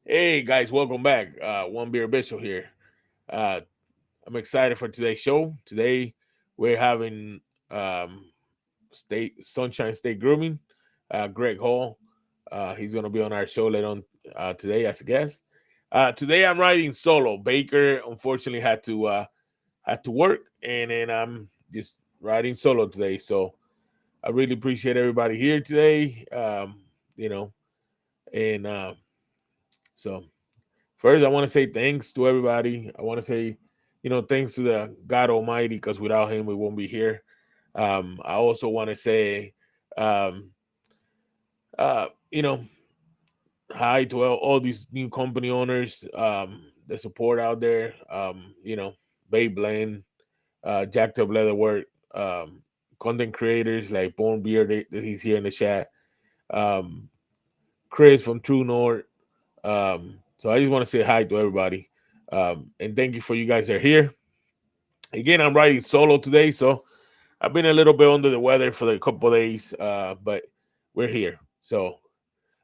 Hey guys, welcome back. One Beer Bishop here. Uh, I'm excited for today's show. Today we're having um, State Sunshine State Grooming. Greg Hall. He's going to be on our show later on today as a guest. Today I'm riding solo. Baker unfortunately had to work, and then I'm just riding solo today. So I really appreciate everybody here today. You know, and so first, I want to say thanks to everybody. I want to say, thanks to the God Almighty, because without Him, we won't be here. I also want to say, um, uh, you know, hi to all these new company owners, the support out there. Babe Blaine, Jacked Up Leatherwork, content creators like Born Beard that he's here in the chat. Um, Chris from True North. So I just want to say hi to everybody. And thank you for you guys that are here. Again, I'm riding solo today, so I've been a little bit under the weather for a couple of days, but we're here. So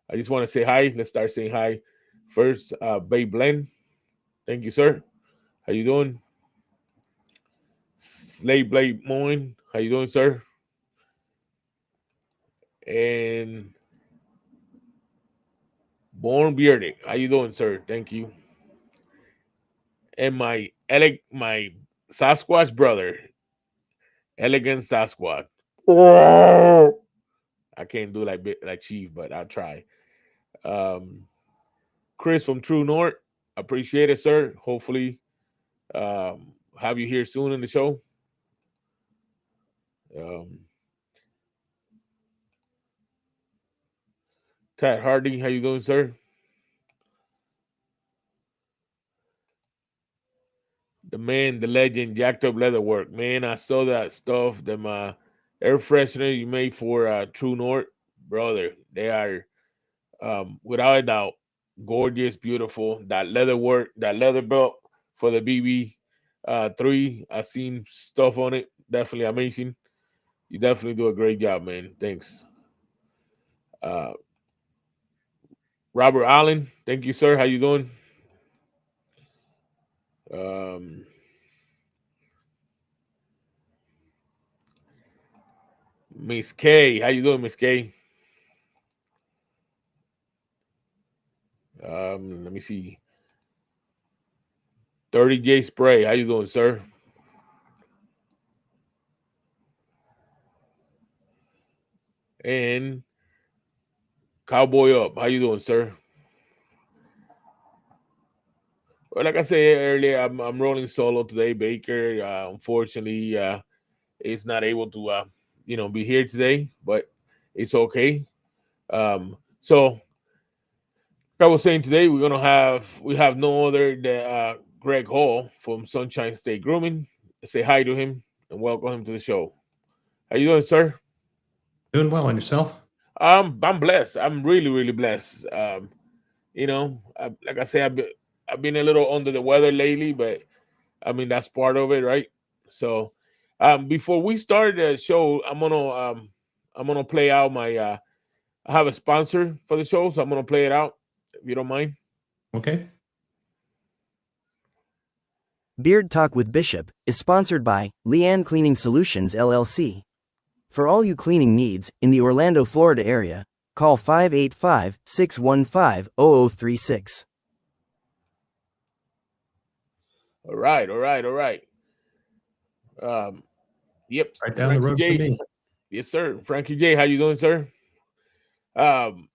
I just want to say hi. Let's start saying hi. First, Babe Len. Thank you, sir. How you doing? Slave Blade Moin. How you doing, sir? And Born Bearded. How you doing, sir? Thank you. And my Sasquatch brother, Elegant Sasquatch. I can't do like Chief, but I'll try. Um, Chris from True North, appreciate it, sir. Hopefully, have you here soon in the show. Um, Tad Hardy, how you doing, sir? The man, the legend, Jacked Up Leatherwork. Man, I saw that stuff. Them air freshener you made for True North, brother. They are without a doubt gorgeous, beautiful. That leather work, that leather belt for the BB three. I've seen stuff on it. Definitely amazing. You definitely do a great job, man. Thanks. Uh, Robert Allen, thank you, sir. How you doing? Um, Miss K, how you doing, Miss K? Let me see. 30J Spray, how you doing, sir? And Cowboy Up, how you doing, sir? Well, like I said earlier, I'm rolling solo today. Baker, unfortunately, is not able to, be here today, but it's okay. So like I was saying today, we have no other than Greg Hall from Sunshine State Grooming. Say hi to him and welcome him to the show. How you doing, sir? Doing well on yourself? I'm blessed. I'm really, really blessed. Like I say, I've been a little under the weather lately, but I mean that's part of it, right? So, before we start the show, I'm gonna play out my. I have a sponsor for the show, so I'm gonna play it out if you don't mind. Okay. Beard Talk with Bishop is sponsored by Leanne Cleaning Solutions LLC. For all you cleaning needs in the Orlando, Florida area, call 585-615-0036. All right, all right, all right. Um, yep, Right down the Frankie road from J. me. Yes, sir. Frankie J. How you doing, sir? Um,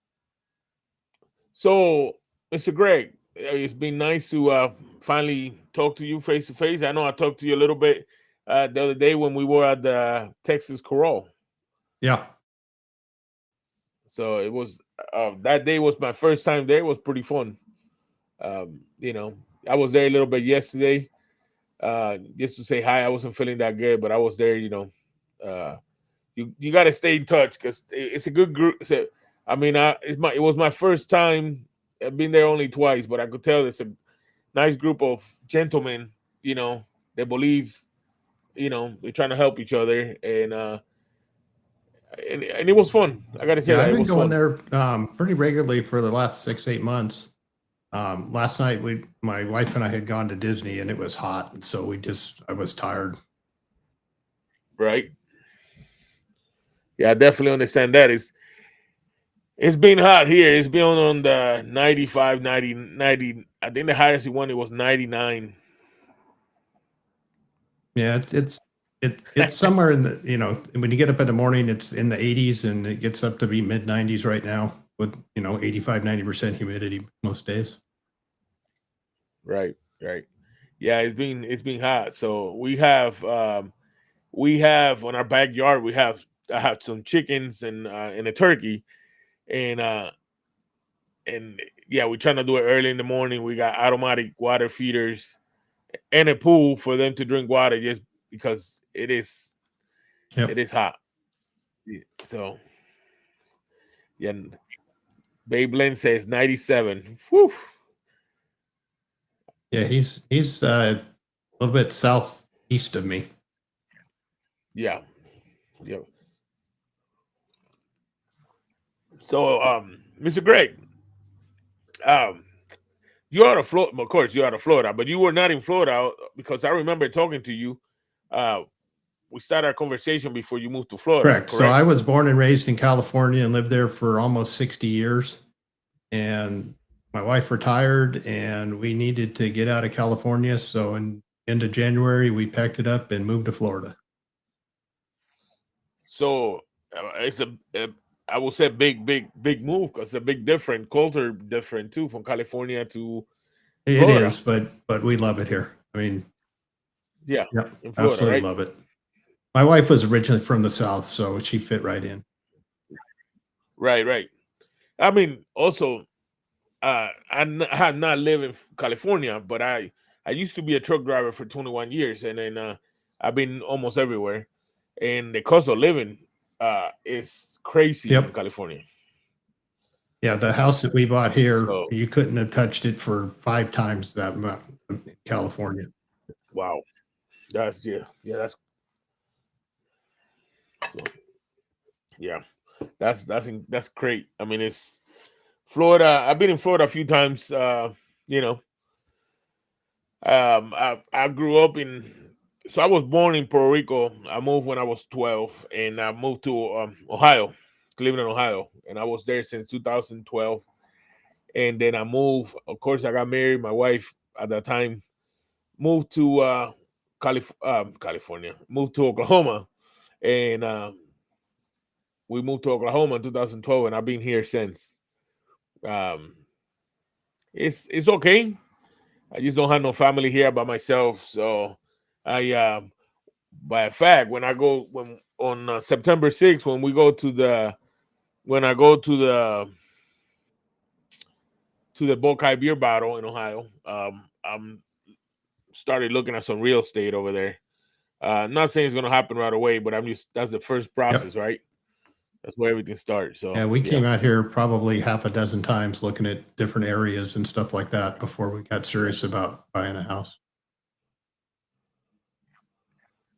so Mr. Greg, it's been nice to finally talk to you face to face. I know I talked to you a little bit the other day when we were at the Texas Corral. Yeah. So it was that day was my first time there. It was pretty fun. Um, you know, I was there a little bit yesterday, just to say hi. I wasn't feeling that good, but I was there. Uh, you got to stay in touch because it's a good group. So, I mean, it was my first time. I've been there only twice, but I could tell it's a nice group of gentlemen. They believe. They're trying to help each other, and it was fun. I got to say Yeah, that I've it been was going fun. there pretty regularly for the last 6, 8 months. Last night my wife and I had gone to Disney and it was hot, and so I was tired. Right. Yeah, I definitely understand that. It's been hot here. It's been on the 95, 90, 90. I think the highest it went, it was 99. Yeah, it's somewhere in the, when you get up in the morning, it's in the 80s and it gets up to be mid 90s right now with 85, 90% humidity most days. Right, right. Yeah, it's been hot. So we have on our backyard, I have some chickens and a turkey, and yeah, we're trying to do it early in the morning. We got automatic water feeders and a pool for them to drink water just because it is hot. So yeah, Babe Lynn says 97. Whew. Yeah, he's a little bit southeast of me. Yeah. Yeah. So Mr. Greg, you're out of Florida. Of course, you're out of Florida, but you were not in Florida because I remember talking to you. We started our conversation before you moved to Florida. Correct. So I was born and raised in California and lived there for almost 60 years. And my wife retired and we needed to get out of California. So in end of January, we packed it up and moved to Florida. So it's I will say big move because it's a big different culture, different too, from California to Florida. It is, but we love it here. I mean, yeah, in Florida, absolutely right? Love it. My wife was originally from the South, so she fit right in. Right. I mean, also, I had not lived in California, but I used to be a truck driver for 21 years, and then I've been almost everywhere. And the cost of living is crazy in California. Yeah, the house that we bought here, you couldn't have touched it for 5 times that amount in California. Wow, that's that's great. I mean, it's Florida. I've been in Florida a few times. I grew up so I was born in Puerto Rico. I moved when I was 12, and I moved to Ohio, Cleveland, Ohio, and I was there since 2012. And then I moved. Of course, I got married. My wife at that time moved to California, moved to Oklahoma, and we moved to Oklahoma in 2012, and I've been here since. It's okay. I just don't have no family here by myself, so I by fact when I go on September 6th when I go to the Bokai beer bottle in Ohio, I'm started looking at some real estate over there. Not saying it's going to happen right away, but that's the first process, right? That's where everything starts. So yeah, we came out here probably half a dozen times looking at different areas and stuff like that before we got serious about buying a house.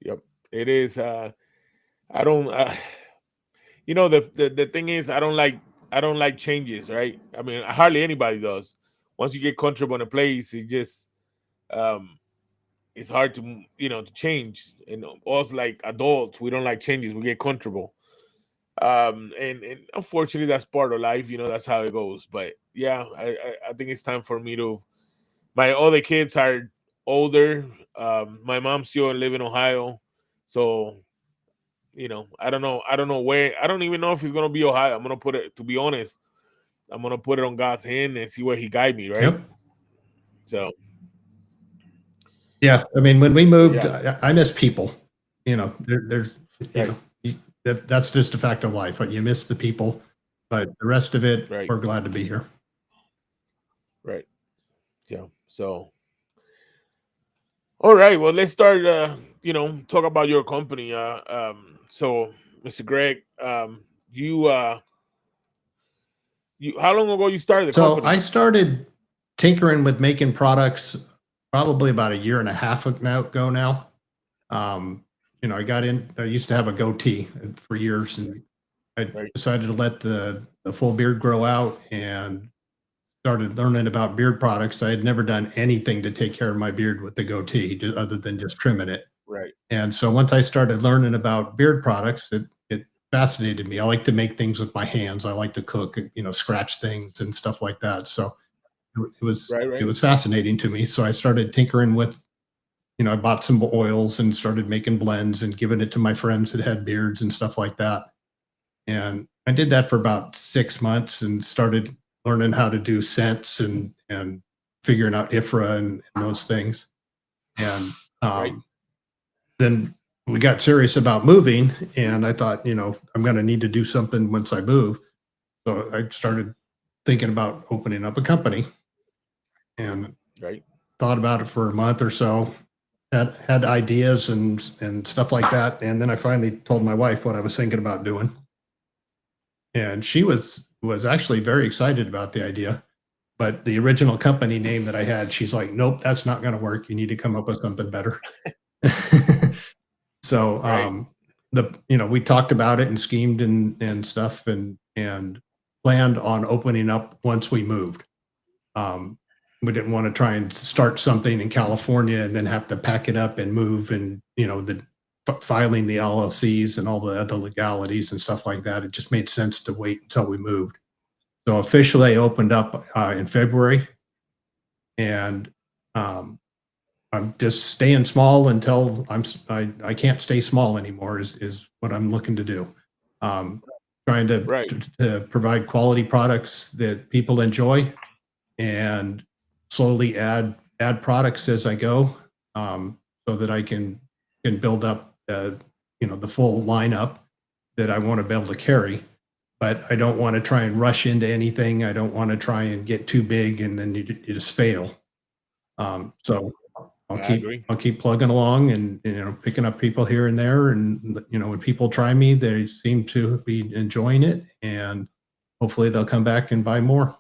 Yep, it is. I don't. The thing is, I don't like changes, right? I mean, hardly anybody does. Once you get comfortable in a place, it just it's hard to to change. And us like adults, we don't like changes. We get comfortable. And unfortunately that's part of life, that's how it goes. But yeah, I think it's time for me to my other kids are older. My mom's still live in Ohio, so I don't know where. I don't even know if it's gonna be Ohio. I'm gonna put it, to be honest, I'm gonna put it on God's hand and see where he guide me, right? Yep. So yeah, I mean, when we moved, I miss people. There's that's just a fact of life. You miss the people, but the rest of it, we're glad to be here. Right. Yeah. So, all right. Well, let's start. Talk about your company. So, Mr. Greg, you how long ago you started the company? So I started tinkering with making products probably about a year and a half ago now. I used to have a goatee for years, and I decided to let the full beard grow out and started learning about beard products. I had never done anything to take care of my beard with the goatee, other than just trimming it. Right. And so once I started learning about beard products, it fascinated me. I like to make things with my hands. I like to cook, scratch things and stuff like that. So it was Right. it Right. was fascinating to me. So I started tinkering with, I bought some oils and started making blends and giving it to my friends that had beards and stuff like that. And I did that for about 6 months and started learning how to do scents and figuring out IFRA and those things. And Right. then we got serious about moving, and I thought, I'm going to need to do something once I move. So I started thinking about opening up a company and Right. thought about it for a month or so. Had ideas and stuff like that, and then I finally told my wife what I was thinking about doing, and she was actually very excited about the idea. But the original company name that I had, she's like, "Nope, that's not going to work. You need to come up with something better." So Right. we talked about it and schemed and stuff and planned on opening up once we moved. We didn't want to try and start something in California and then have to pack it up and move, and filing the LLCs and all the other legalities and stuff like that. It just made sense to wait until we moved. So officially I opened up in February, and I'm just staying small until I can't stay small anymore is what I'm looking to do. Trying Right. to provide quality products that people enjoy, and slowly add products as I go, so that I can build up the full lineup that I want to be able to carry. But I don't want to try and rush into anything. I don't want to try and get too big and then you just fail. So I agree. I'll keep plugging along and picking up people here and there, and when people try me, they seem to be enjoying it, and hopefully they'll come back and buy more.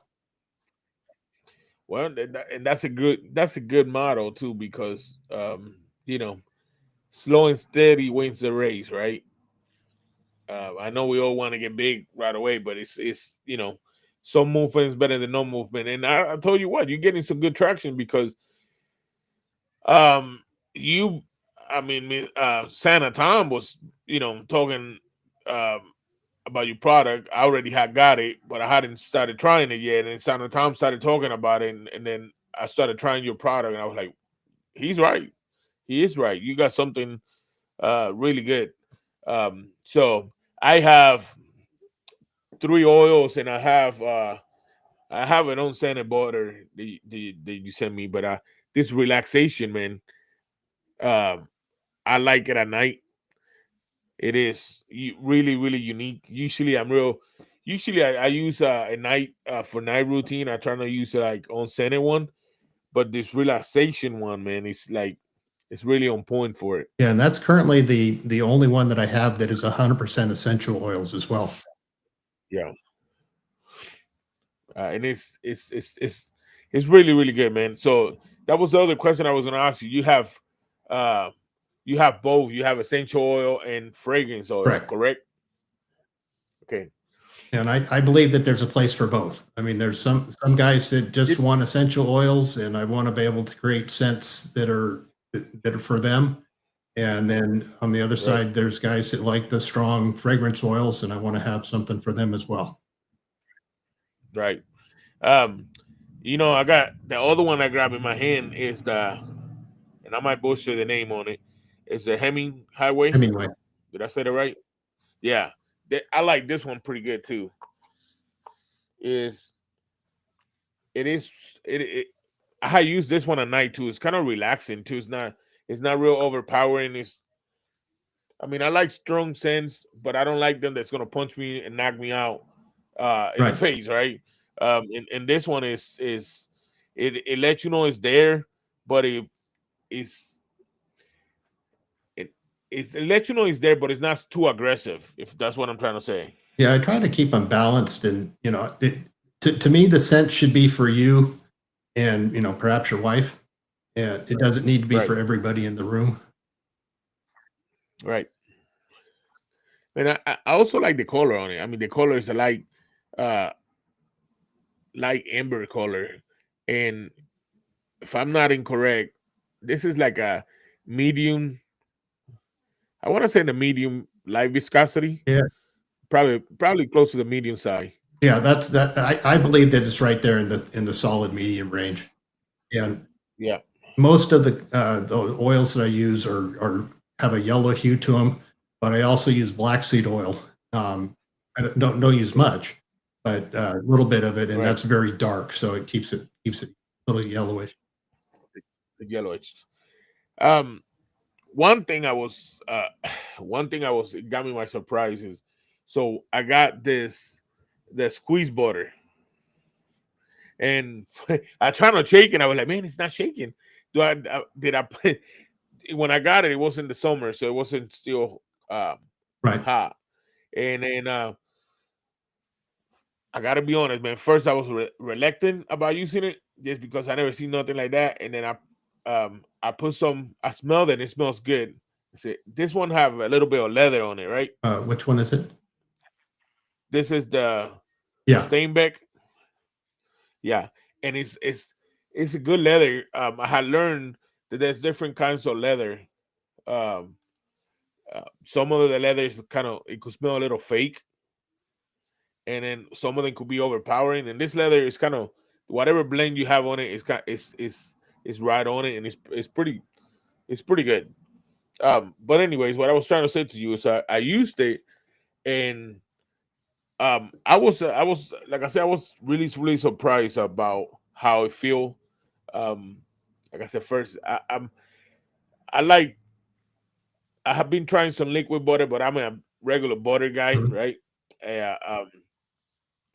Well, and that's a good model too, because slow and steady wins the race, right? I know we all want to get big right away, but it's some movement is better than no movement. And I told you what, you're getting some good traction because you, I mean, Santa Tom was talking about your product. I already had got it, but I hadn't started trying it yet. And Santa Tom started talking about it, and then I started trying your product, and I was like, he's right. He is right. You got something really good. So I have 3 oils, and I have an unscented butter that you sent me, but this relaxation, man, I like it at night. It is really, really unique. Usually I use a night for night routine. I try to use like unscented one, but this relaxation one, man, it's really on point for it. Yeah, and that's currently the only one that I have that is 100% essential oils as well. Yeah. And it's really, really good, man. So that was the other question I was going to ask you. You have both. You have essential oil and fragrance oil, Correct. correct? Okay. And I believe that there's a place for both. I mean, there's some guys that just want essential oils, and I want to be able to create scents that are for them. And then on the other side, there's guys that like the strong fragrance oils, and I want to have something for them as well. Right. I got the other one I grab in my hand is and I might butcher the name on it. It's the Hemingway. Hemingway. Did I say that right? Yeah. I like this one pretty good too. I use this one at night too. It's kind of relaxing too. It's not real overpowering. I like strong scents, but I don't like them that's gonna punch me and knock me out in the face, right? And this one it lets you know it's there, but it lets you know it's there, but it's not too aggressive, if that's what I'm trying to say. Yeah, I try to keep them balanced, and to me, the scent should be for you and perhaps your wife, and it doesn't need to be for everybody in the room. Right. And I also like the color on it. I mean, the color is like light amber color, and if I'm not incorrect, this is like a medium. I want to say the medium light viscosity, Yeah. probably close to the medium side. Yeah, that's that. I believe that it's right there in the solid medium range. And Yeah, most of the oils that I use are have a yellow hue to them, but I also use black seed oil. I don't use much, but a little bit of it, and right. that's very dark, so it keeps it a little yellowish. The yellowish. Um, one thing I was, one thing I was it got me my surprises. So I got the squeeze butter, and I tried to shake it. I was like, man, it's not shaking. Did I put when I got it? It wasn't the summer, so it wasn't still Right. hot. And then I gotta be honest, man. First, I was reluctant about using it just because I never seen nothing like that. And then I put some. I smelled it. It smells good. I said this one have a little bit of leather on it, right? Which one is it? This is the Yeah. Steinbeck. Yeah, and it's a good leather. I had learned that there's different kinds of leather. Um, some of the leather is kind of it could smell a little fake, and then some of them could be overpowering. And this leather is kind of whatever blend you have on it is kind it's right on it, and it's pretty good. But anyways, what I was trying to say to you is I used it, and I was like I said, I was really surprised about how it feel. Um, like I said, first I like I have been trying some liquid butter, but I'm a regular butter guy, Mhm. right? Um,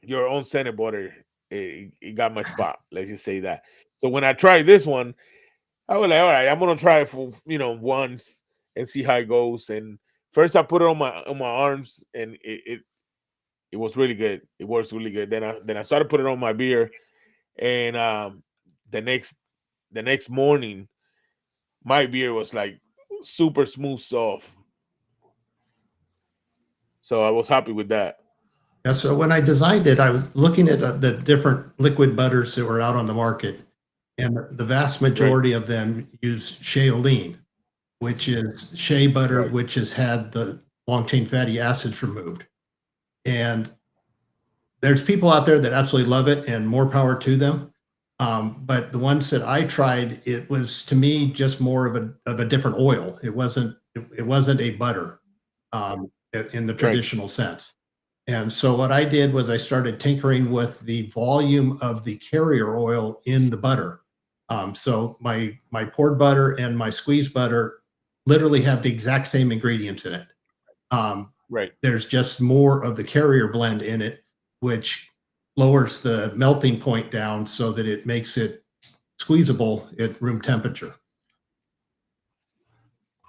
your own scented butter, it got my spot. Let's just say that. So when I tried this one, I was like, all right, I'm gonna try it for once and see how it goes. And first, I put it on my arms, and it was really good. It works really good. Then I started putting it on my beer, and the next the next morning, my beer was like super smooth, soft. So I was happy with that. Yeah. So when I designed it, I was looking at the different liquid butters that were out on the market, and the vast Right, majority of them use shea olein, which is shea butter, right, which has had the long chain fatty acids removed. And there's people out there that absolutely love it, and more power to them. But the ones that I tried, it was to me just more of a different oil. It wasn't a butter in the right. traditional sense. And so what I did was I started tinkering with the volume of the carrier oil in the butter. So my poured butter and my squeezed butter literally have the exact same ingredients in it. Um, Right. there's just more of the carrier blend in it, which lowers the melting point down so that it makes it squeezable at room temperature.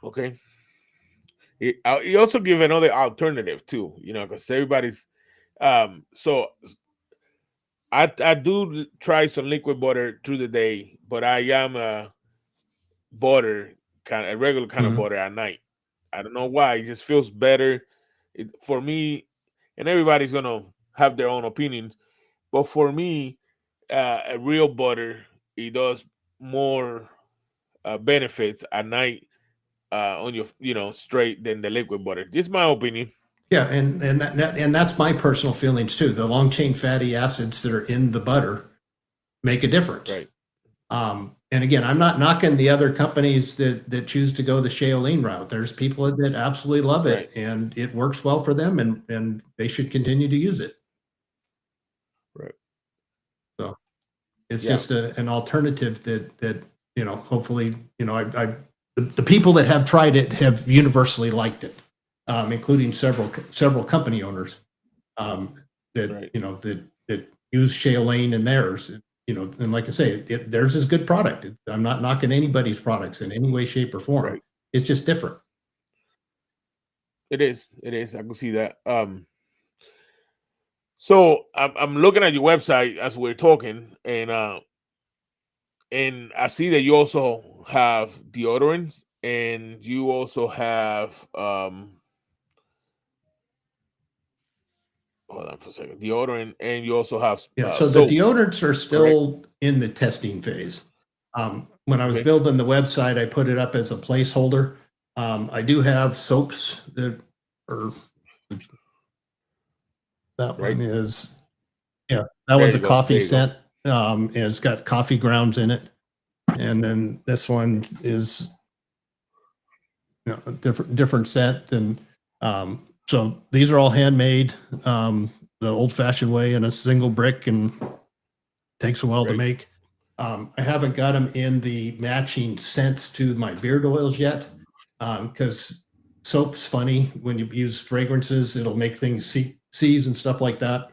Okay. It also give another alternative too, because everybody's so I do try some liquid butter through the day, but I am a butter a regular kind of Mhm. butter at night. I don't know why. It just feels better for me, and everybody's gonna have their own opinions. But for me, a real butter it does more benefits at night on your straight than the liquid butter. This is my opinion. Yeah, and that's my personal feelings too. The long chain fatty acids that are in the butter make a difference. Right. And again, I'm not knocking the other companies that choose to go the shea olein route. There's people that absolutely love Right. it, and it works well for them, and they should continue to use it. Right. So it's Yeah. just an alternative that hopefully I the people that have tried it have universally liked it, including several company owners that Right. that use shea olein in theirs. And like I say, theirs is good product. I'm not knocking anybody's products in any way, shape, or form. Right. It's just different. It is. It is. I can see that. So I'm looking at your website as we're talking, and I see that you also have deodorants, and you also have hold on for a second. Deodorant, and you also have So the soaps. deodorants are still in the testing phase. When I was Okay. building the website, I put it up as a placeholder. I do have soaps that are, that Right. one is, that There one's a you go. coffee There you go. scent. And it's got coffee grounds in it. And then this one is, a different scent. And so these are all handmade, the old fashioned way in a single brick, and takes a while to Right. make. I haven't got them in the matching scents to my beard oils yet, because soap's funny. When you use fragrances, it'll make things seize and stuff like that.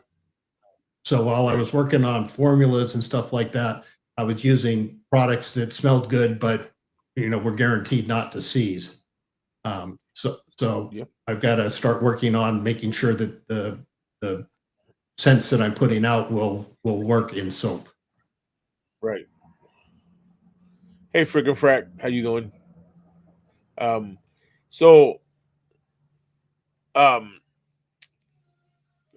So while I was working on formulas and stuff like that, I was using products that smelled good, but were guaranteed not to seize. So Yep. I've got to start working on making sure that the scents that I'm putting out will work in soap. Right. Hey, Friggin' Frack, how you doing? So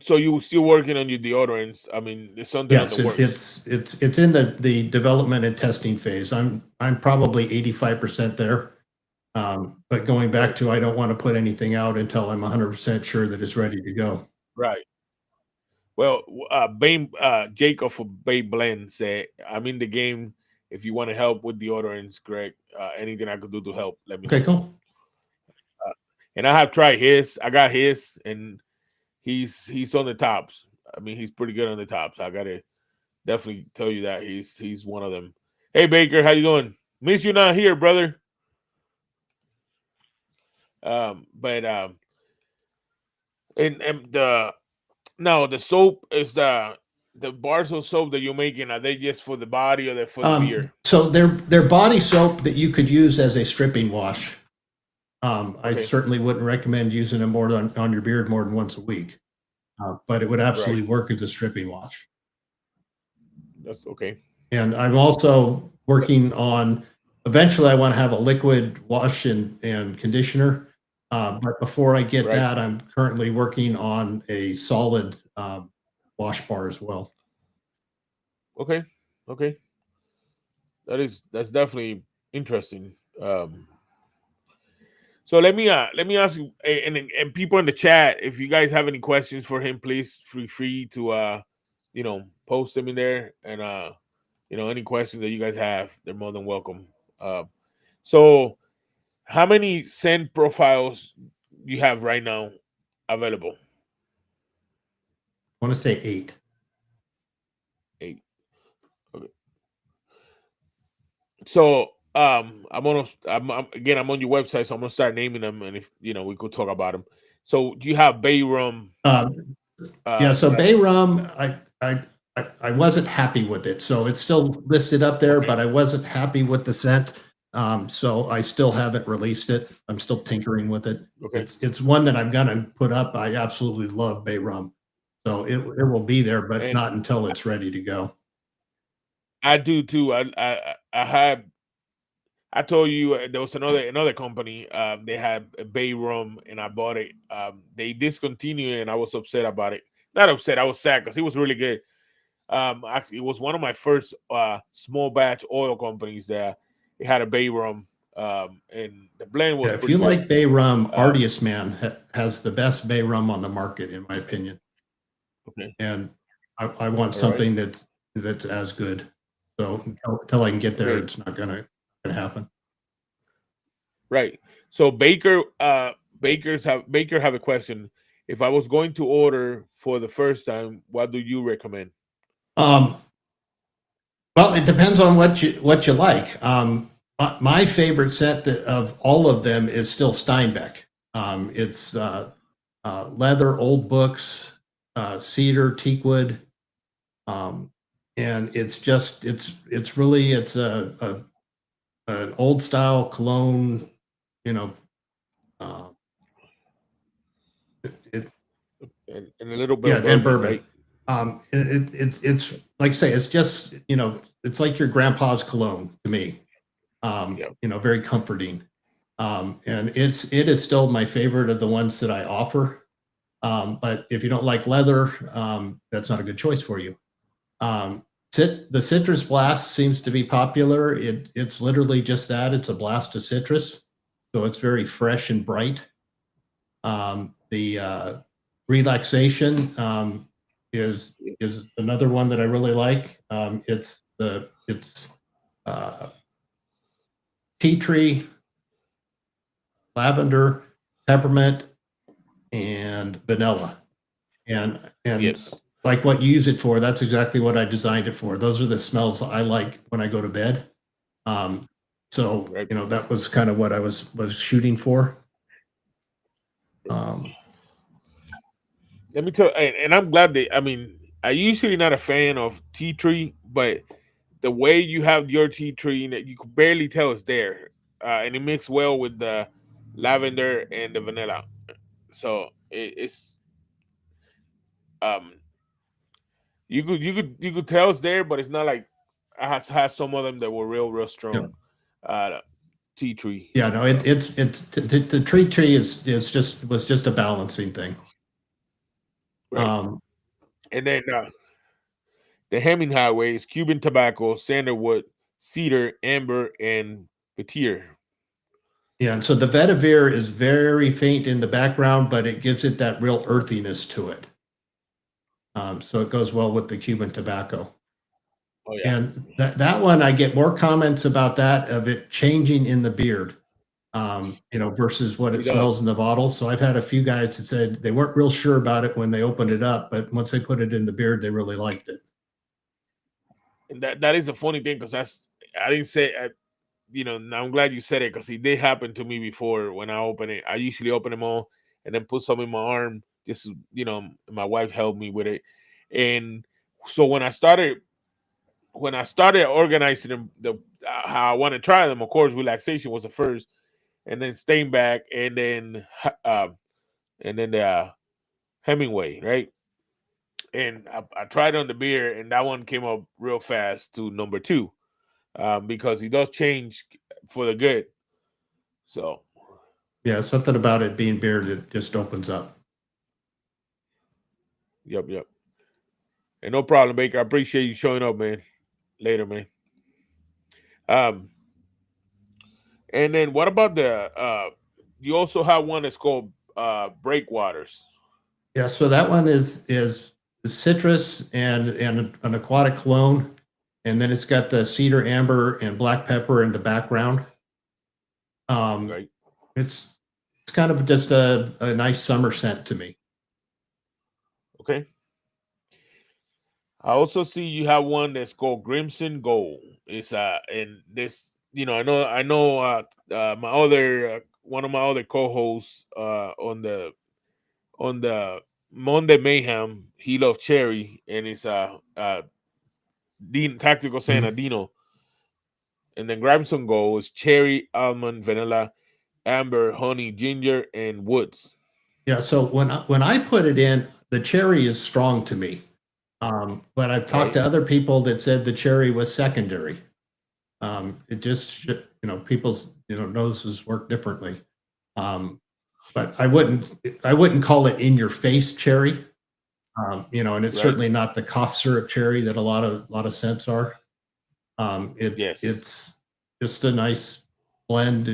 so you still working on your deodorants? I mean, there's something Yes, in the works. it's in the development and testing phase. I'm probably 85% there. But going back to, I don't want to put anything out until I'm 100% sure that it's ready to go. Right. Well, Jacob for Bay Blend said, "I'm in the game. If you want to help with deodorants, Greg, anything I could do to help, let me know." Okay, cool. And I have tried his. I got his, and he's on the tops. I mean, he's pretty good on the tops. I gotta definitely tell you that he's one of them. Hey, Baker, how you doing? Miss you not here, brother. But and the soap is the bars of soap that you're making. Are they just for the body or they're for the beard? So they're body soap that you could use as a stripping wash. I Okay. certainly wouldn't recommend using them more on your beard more than once a week, but it would absolutely work as a stripping wash. That's okay. And I'm also working on, eventually I want to have a liquid wash and conditioner. But before I get that, I'm currently working on a solid wash bar as well. Okay. Okay. That's definitely interesting. So let me ask you, and people in the chat, if you guys have any questions for him, please feel free to post them in there, and any questions that you guys have, they're more than welcome. So how many scent profiles you have right now available? I want to say 8. 8. Okay. So I'm on your website, so I'm gonna start naming them, and if we could talk about them. So you have Bay Rum. So Bay Rum, I wasn't happy with it, so it's still listed up there, but I wasn't happy with the scent. So I still haven't released it. I'm still tinkering with it. Okay. It's one that I'm gonna put up. I absolutely love Bay Rum, so it will be there, but not until it's ready to go. I do too. I told you there was another company. They had a Bay Rum, and I bought it. They discontinued it, and I was upset about it. Not upset. I was sad because it was really good. Actually, it was one of my first small batch oil companies that it had a Bay Rum, and the blend was. If you like Bay Rum, Artius Man has the best Bay Rum on the market, in my opinion. Okay. And I want something that's as good. So until I can get there, it's not gonna happen. Right. So Baker have a question. If I was going to order for the first time, what do you recommend? Well, it depends on what you like. My favorite scent of all of them is still Steinbeck. It's leather, old books, cedar, teakwood, and it's really an old style cologne. And a little bit of bourbon. Right? It's like I say, it's just it's like your grandpa's cologne to me. Very comforting. And it is still my favorite of the ones that I offer. But if you don't like leather, that's not a good choice for you. The Citrus Blast seems to be popular. It's literally just that. It's a blast of citrus. So it's very fresh and bright. The Relaxation is another one that I really like. It's tea tree, lavender, peppermint, and vanilla. And Yes. like what you use it for, that's exactly what I designed it for. Those are the smells I like when I go to bed. So Right. that was kind of what I was shooting for. Let me tell, and I'm glad that, I mean, I usually not a fan of tea tree, but the way you have your tea tree, that you can barely tell it's there, and it mixes well with the lavender and the vanilla. So it's you could tell it's there, but it's not like I has some of them that were real strong. Tea tree. Yeah, no, the tree was just a balancing thing. Right. And then the Hemming Highway is Cuban tobacco, sandalwood, cedar, amber, and vetiver. Yeah, and so the vetiver is very faint in the background, but it gives it that real earthiness to it. So it goes well with the Cuban tobacco. Oh yeah. And that one, I get more comments about that, of it changing in the beard, versus what it smells in the bottle. So I've had a few guys that said they weren't real sure about it when they opened it up, but once they put it in the beard, they really liked it. And that is a funny thing, because I didn't say, I'm glad you said it, because it did happen to me before. When I open it, I usually open them all and then put some in my arm. Just my wife helped me with it, and so when I started organizing them, how I want to try them, of course, relaxation was the first, and then Steinbach, and then the Hemingway, right? And I tried on the beer, and that one came up real fast to number 2, because he does change for the good. So yeah, something about it being bearded, it just opens up. Yep. And no problem, Baker. I appreciate you showing up, man. Later, man. And then what about you also have one that's called Breakwaters. Yeah, so that one is citrus and an aquatic cologne, and then it's got the cedar, amber, and black pepper in the background. Right. It's kind of just a nice summer scent to me. Okay. I also see you have one that's called Crimson Gold. It's and this, I know my other one of my other co-hosts on the Monday Mayhem, he loved cherry, and it's Dean Tactical Santa Dino. And then Crimson Gold is cherry, almond, vanilla, amber, honey, ginger, and woods. Yeah, so when I put it in, the cherry is strong to me. But I've talked to other people that said the cherry was secondary. It just, people's noses work differently. But I wouldn't call it in your face cherry. And it's certainly not the cough syrup cherry that a lot of scents are. It's just a nice blend.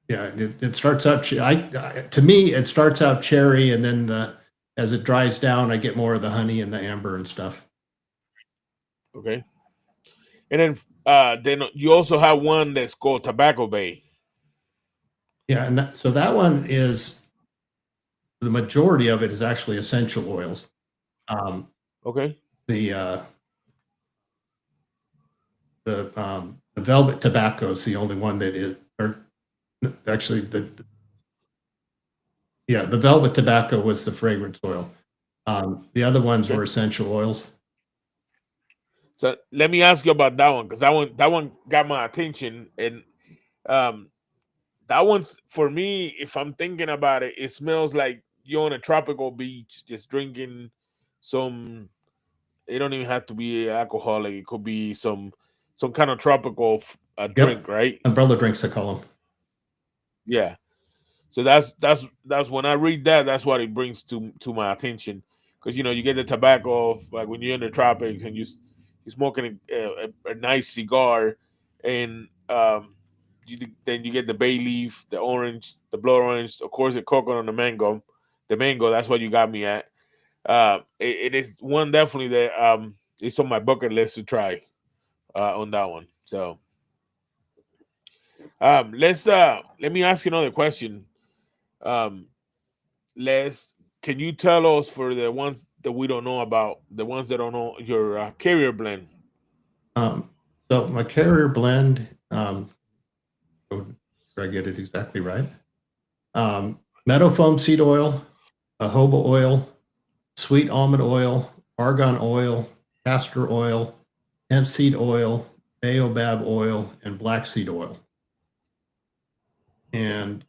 It starts out. To me, it starts out cherry, and then as it dries down, I get more of the honey and the amber and stuff. Okay. And then you also have one that's called Tobacco Bay. Yeah, and so that one is, the majority of it is actually essential oils. Okay. The velvet tobacco is the only one that is, or actually the velvet tobacco was the fragrance oil. The other ones were essential oils. So let me ask you about that one, because that one got my attention, and that one's, for me, if I'm thinking about it, it smells like you're on a tropical beach just drinking some. It don't even have to be alcoholic. It could be some kind of tropical drink, right? Umbrella drinks, I call them. Yeah. So that's when I read that, that's what it brings to my attention, because you get the tobacco of, like, when you're in the tropics and you're smoking a nice cigar, and then you get the bay leaf, the orange, the blood orange, of course the coconut and the mango. That's what you got me at. It is one definitely that it's on my bucket list to try on that one. So let me ask you another question. Um, let's Can you tell us, for the ones that we don't know about, the ones that don't know, your carrier blend? So my carrier blend, did I get it exactly right? Meadow foam seed oil, jojoba oil, sweet almond oil, argan oil, castor oil, hemp seed oil, baobab oil, and black seed oil. And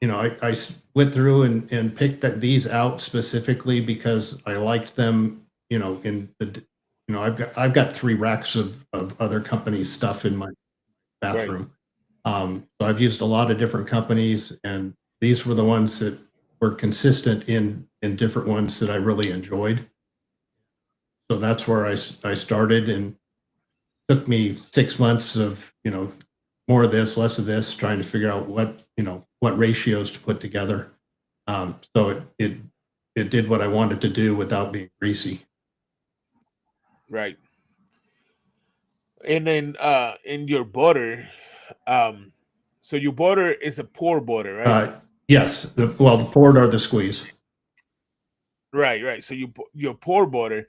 I went through and picked these out specifically because I liked them. I've got 3 racks of other companies' stuff in my bathroom. So I've used a lot of different companies, and these were the ones that were consistent in different ones that I really enjoyed. So that's where I started, and took me 6 months of more of this, less of this, trying to figure out what ratios to put together. So it did what I wanted to do without being greasy. Right. And then in your butter, so your butter is a pour butter, right? Yes. The poured or the squeeze. Right. So your pour butter.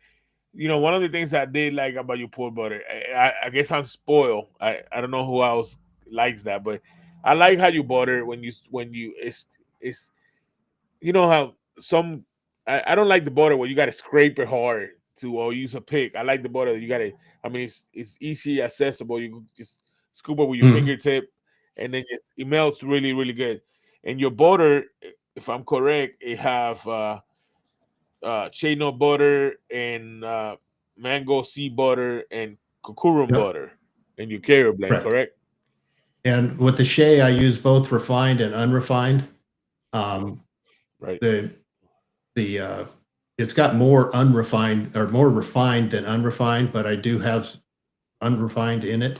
One of the things I did like about your pour butter, I guess I'm spoiled. I don't know who else likes that, but I like how you butter when you it's how some I don't like the butter where you got to scrape it hard to, or use a pick. I like the butter that you got to. I mean, it's easy accessible. You just scoop it with your fingertip, and then it melts really, really good. And your butter, if I'm correct, it have shea nut butter and mango seed butter and kukurum butter in your carrier blend, correct? And with the shea, I use both refined and unrefined. Right. It's got more unrefined or more refined than unrefined, but I do have unrefined in it,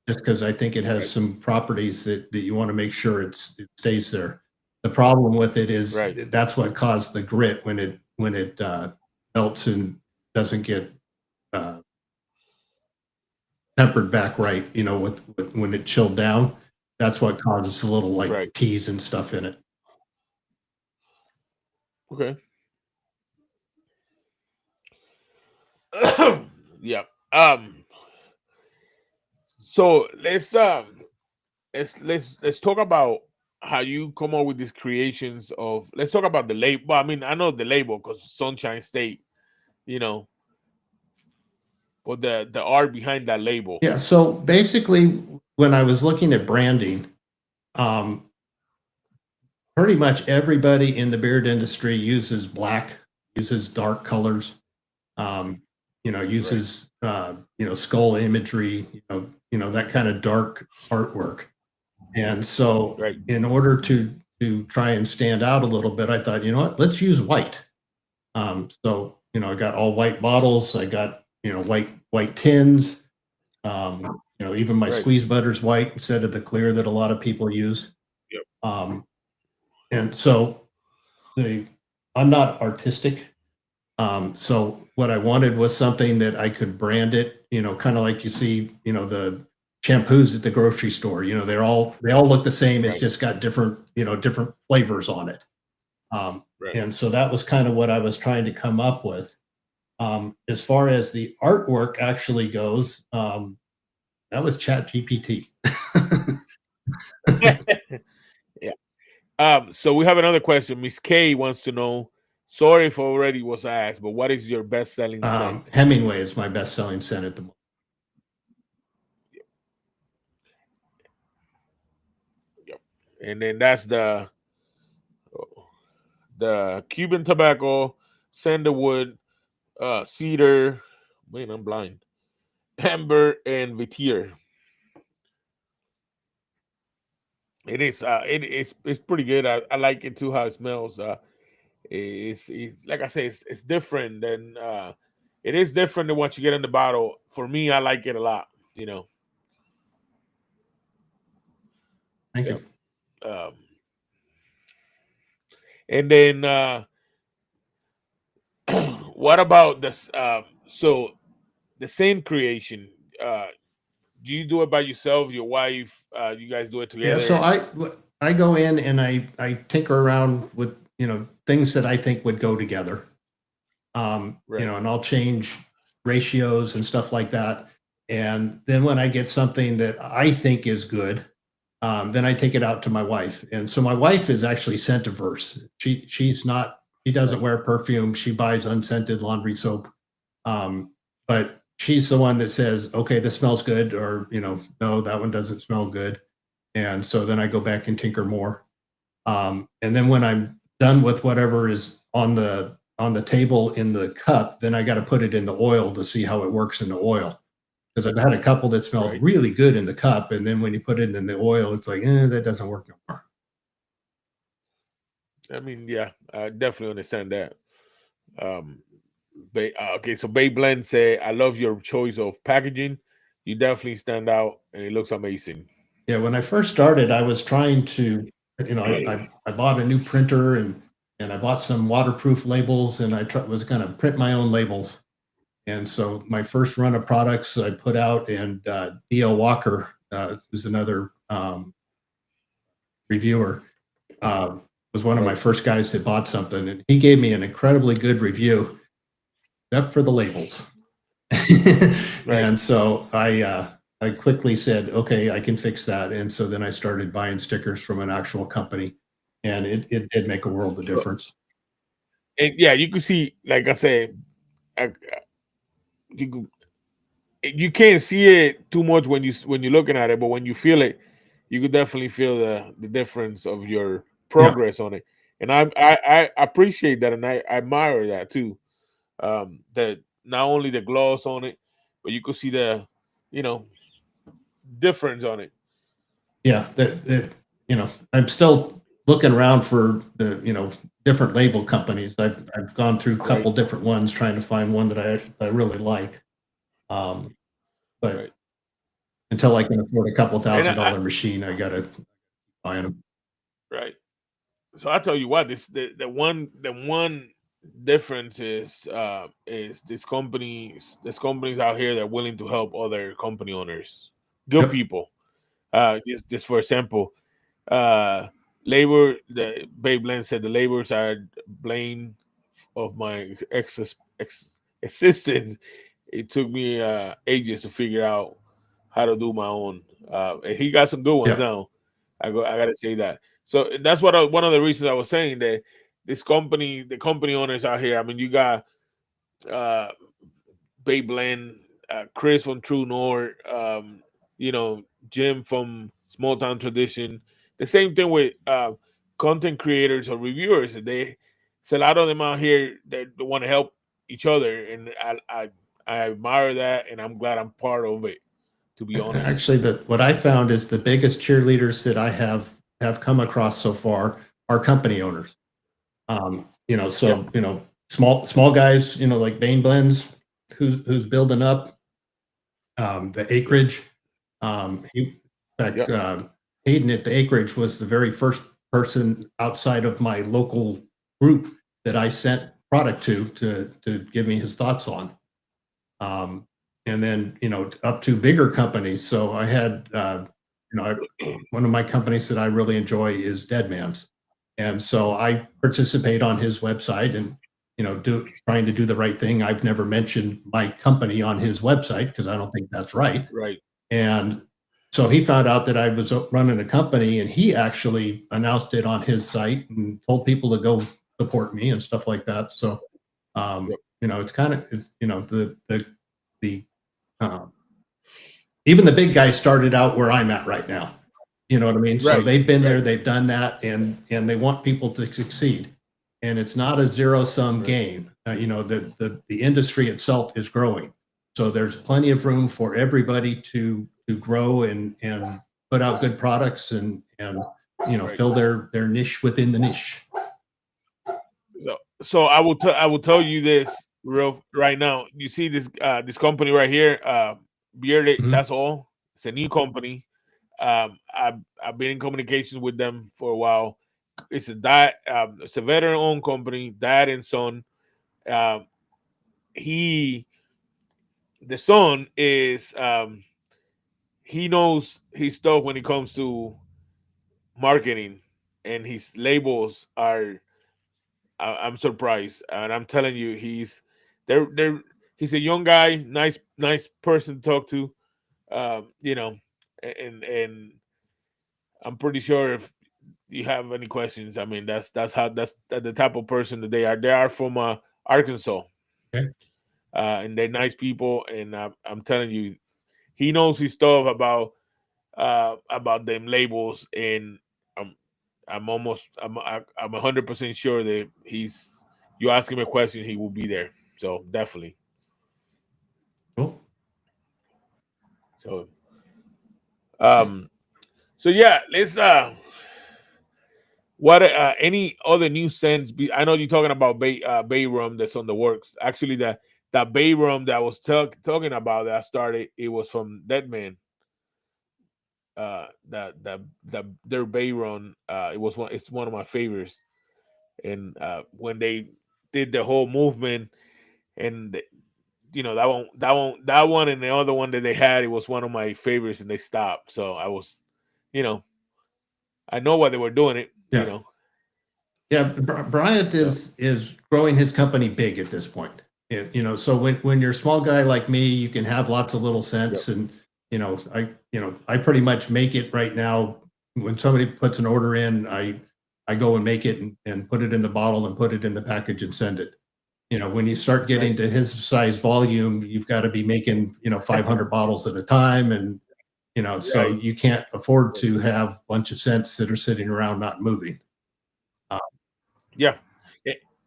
just because I think it has some properties that you want to make sure it stays there. The problem with it is that's what caused the grit when it melts and doesn't get tempered back right. With when it chilled down, that's what causes a little peas and stuff in it. Okay. Yeah. So let's talk about how you come up with these creations of. Let's talk about the label. I mean, I know the label because Sunshine State, but the art behind that label. Yeah. So basically, when I was looking at branding, pretty much everybody in the beard industry uses black, uses dark colors, uses skull imagery, that kind of dark artwork. And so in order to try and stand out a little bit, I thought, let's use white. So I got all white bottles, I got white tins, even my squeeze butter's white instead of the clear that a lot of people use. And so I'm not artistic. So what I wanted was something that I could brand it, kind of like you see, the shampoos at the grocery store, they all look the same. It's just got different flavors on it. And so that was kind of what I was trying to come up with. As far as the artwork actually goes, that was ChatGPT. Yeah. So we have another question. Miss K wants to know. Sorry if already was asked, but what is your best-selling scent? Hemingway is my best-selling scent at the moment. Yep. And then that's the Cuban tobacco, sandalwood, cedar. Wait, I'm blind. Amber and vetiver. It is. It's pretty good. I like it too. How it smells. It's like I say. It's different than. It is different than what you get in the bottle. For me, I like it a lot. You know. Thank Yep. you. Um, and then what about this? So the same creation. Uh, do you do it by yourself? Your wife? You guys do it Yeah, so together? I go in and I tinker around with, you know, things that I think would go together. You Right. know, and I'll change ratios and stuff like that. And then when I get something that I think is good, then I take it out to my wife. And so my wife is actually scent averse. She's not, she doesn't Right. wear perfume. She buys unscented laundry soap. But she's the one that says, okay, this smells good, or, you know, no, that one doesn't smell good. And so then I go back and tinker more. And then when I'm done with whatever is on the table in the cup, then I got to put it in the oil to see how it works in the oil. Because I've had a couple that smelled Right. really good in the cup, and then when you put it in the oil, it's like, that doesn't work no more. I mean, yeah, I definitely understand that. Um, okay, so Bay Blend say, "I love your choice of packaging. You definitely stand out, and it looks amazing." Yeah, when I first started, I was trying to, you know, I bought a new printer and I bought some waterproof labels, and was going to print my own labels. And so my first run of products I put out, and D.L. Walker is another reviewer, uh, was one of my Right, first guys that bought something, and he gave me an incredibly good review, except for the labels. right. And so I quickly said, okay, I can fix that. And so then I started buying stickers from an actual company, and it did make a world of So, difference. and yeah, you can see, like I said, I, you you can't see it too much when you're looking at it, but when you feel it, you could definitely feel the difference of your Yeah, progress on it. And I appreciate that, and I admire that too. That not only the gloss on it, but you could see the, you know, difference on it. yeah. That you know, I'm still looking around for the, you know, different label companies. I've gone through a Right, couple different ones trying to find one that I really like. Um, but right. until I can afford a couple And $1,000 machine, I gotta buy them. right. So I tell you what, the one difference is there's companies out here that are willing to help other company owners, good Yep. people. Just for example, uh, labor. The Babe Len said the labors are blame of my existence. It took me ages to figure out how to do my own, and he got some good ones Yeah. now. I gotta say that. So that's one of the reasons I was saying that the company owners out here. I mean, you got uh, Babe Len, Chris from True North, you know, Jim from Small Town Tradition. The same thing with content creators or reviewers. It's a lot of them out here that want to help each other, and I admire that, and I'm glad I'm part of it. To be honest, Actually, what I found is the biggest cheerleaders that I have come across so far are company owners. You know, yep, so you know, small guys, you know, like Bain Blends, who's building up the yep, acreage. In fact, yep, Hayden at the acreage was the very first person outside of my local group that I sent product to give me his thoughts on. Um, and then, you know, up to bigger companies. So I had, you know, one of my companies that I really enjoy is Deadman's, and so I participate on his website and, you know, trying to do the right thing. I've never mentioned my company on his website because I don't think that's right. right, And so he found out that I was running a company, and he actually announced it on his site and told people to go support me and stuff like that. So, yep, you know, it's, you know, the um, even the big guys started out where I'm at right now. You know what I mean? So right, they've been there, right, they've done that, and they want people to succeed. And it's not a zero sum right, game. You know, the industry itself is growing, so there's plenty of room for everybody to grow and put out good products and Right. fill their niche within the niche. So I will tell you this right now. You see this company right here, Bearded. Mhm. That's all. It's a new company. I've been in communication with them for a while. It's a veteran-owned company, dad and son. Um, the son is he knows his stuff when it comes to marketing, and his labels are. I'm surprised, and I'm telling you, he's he's a young guy, nice person to talk to. And I'm pretty sure if you have any questions, I mean that's the type of person that they are. They are from Arkansas, Okay. and they're nice people. And I'm telling you, he knows his stuff about them labels, and I'm 100% sure that you ask him a question, he will be there. So definitely. Cool. So so yeah, let's what any other new scents? I know you're talking about bay rum that's on the works. Actually, that bay rum that I was talking about that I started, it was from Dead Man. That their bay rum, it's one of my favorites. And when they did the whole movement, and that one and the other one that they had, it was one of my favorites, and they stopped. So I was, I know why they were doing it. Yeah. Yeah, Bryant is growing his company big at this point. So when you're a small guy like me, you can have lots of little scents, and I pretty much make it right now. When somebody puts an order in, I go and make it and put it in the bottle and put it in the package and send it. When you start getting to his size volume, you've got to be making 500 bottles at a time, and so you can't afford to have a bunch of scents that are sitting around not moving. Yeah,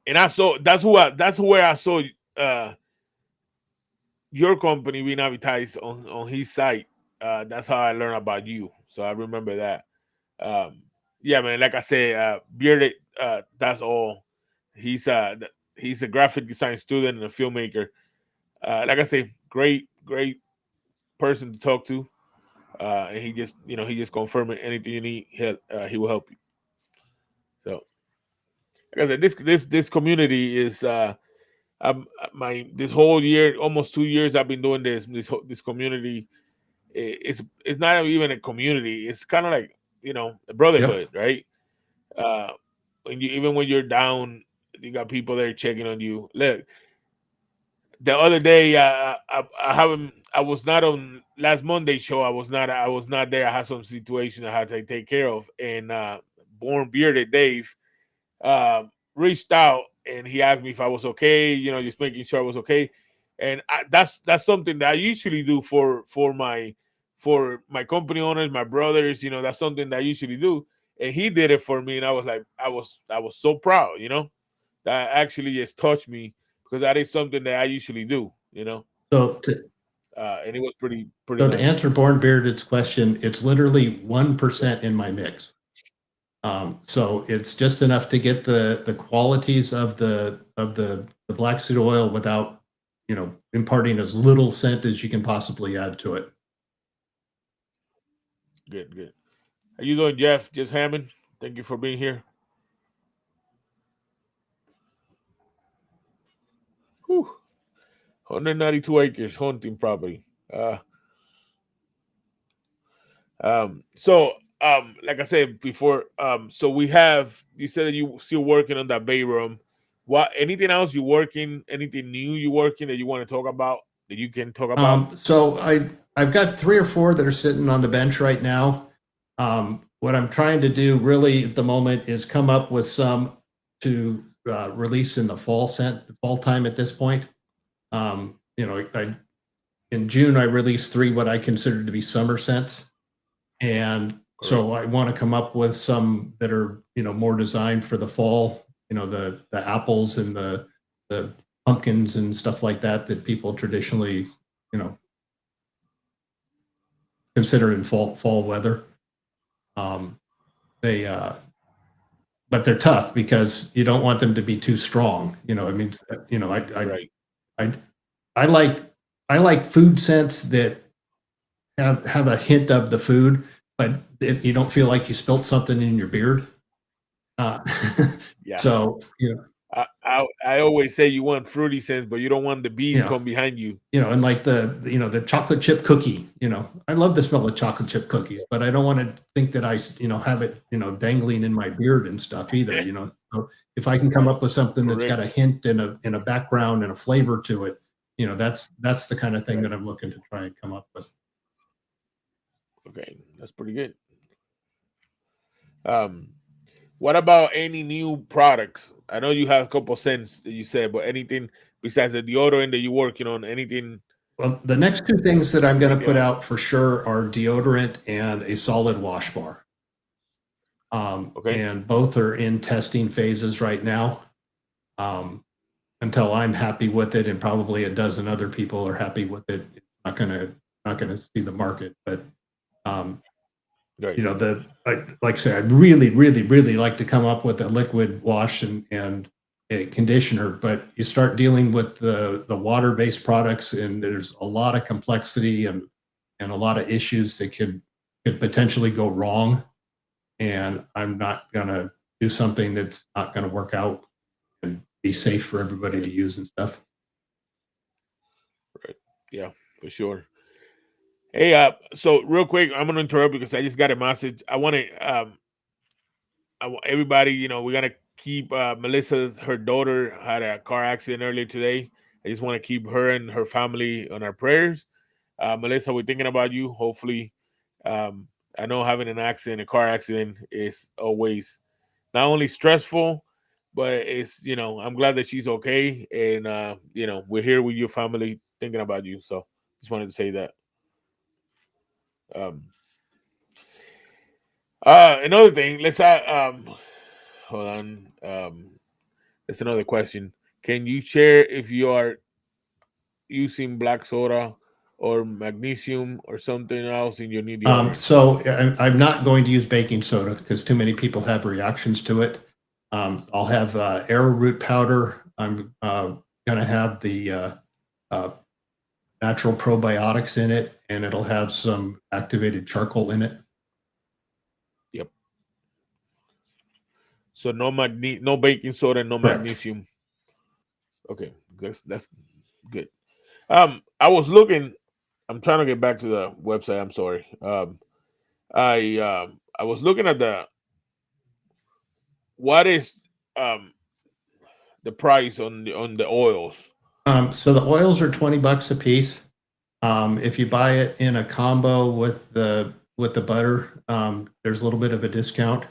and that's where I saw your company being advertised on his site. That's how I learned about you. So I remember that. Yeah, man. Like I said, Bearded. That's all. He's a graphic design student and a filmmaker. Like I say, great person to talk to. And he just confirming anything you need. He will help you. So. Like I said, this community is this whole year, almost 2 years I've been doing this community. It's not even a community. It's kind of like a brotherhood, right? When you're down, you got people there checking on you. Look, the other day I was not on last Monday show. I was not there. I had some situation I had to take care of, and Born Bearded Dave reached out and he asked me if I was okay, just making sure I was okay. And that's something that I usually do for my company owners, my brothers. That's something that I usually do, and he did it for me, and I was like, I was so proud. That actually just touched me because that is something that I usually do. So and it was pretty. So nice. To answer Born Bearded's question, it's literally 1% in my mix. So it's just enough to get the qualities of the black seed oil without imparting as little scent as you can possibly add to it. Good. How you doing, Jeff? Just Hammond. Thank you for being here. Whew. 192 acres hunting property. Like I said before, so you said that you still working on that bay rum. Anything else you working? Anything new you working that you want to talk about that you can talk about? So I've got 3 or 4 that are sitting on the bench right now. What I'm trying to do really at the moment is come up with some to release in the fall time at this point. In June I released 3 what I consider to be summer scents, and so I want to come up with some that are more designed for the fall. The apples and the pumpkins and stuff like that people traditionally consider in fall weather. They but they're tough because you don't want them to be too strong. I mean, Right. I like food scents that have a hint of the food, but you don't feel like you spilt something in your beard. Uh, Yeah. so I always say you want fruity scents, but you don't want the bees Yeah. come behind you. and like the chocolate chip cookie. I love the smell of chocolate chip cookies, but I don't want to think that I have it dangling in my beard and stuff either. So if I can come up with something that's got a hint and a background and a flavor to it, that's the kind of thing that I'm looking to try and come up with. Okay, that's pretty good. What about any new products? I know you have a couple cents that you said, but anything besides the deodorant that you're working on, anything? Well, the next two things that I'm going to put out for sure are deodorant and a solid wash bar. Okay. And both are in testing phases right now. Until I'm happy with it, and probably a dozen other people are happy with it, not gonna see the market. But Right. like I say, I'd really, really, really like to come up with a liquid wash and a conditioner, but you start dealing with the water-based products, and there's a lot of complexity and a lot of issues that could potentially go wrong. And I'm not gonna do something that's not gonna work out and be safe for everybody to use and stuff. Right. Yeah, for sure. Hey, so real quick, I'm gonna interrupt because I just got a message. I want to, everybody, we're gonna keep her daughter had a car accident earlier today. I just want to keep her and her family on our prayers. Melissa, we're thinking about you. Hopefully, I know having a car accident is always not only stressful, but it's, I'm glad that she's okay. And, we're here with your family thinking about you. So just wanted to say that. Another thing, let's hold on. That's another question. Can you share if you are using black soda or magnesium or something else in your new deodorant? So I'm not going to use baking soda because too many people have reactions to it. I'll have arrowroot powder. I'm going to have the natural probiotics in it, and it'll have some activated charcoal in it. Yep. So no baking soda, no Correct. magnesium. Okay, that's good. I was looking. I'm trying to get back to the website. I'm sorry. I was looking at what is the price on the oils. So the oils are $20 a piece. If you buy it in a combo with the butter, there's a little bit of a discount.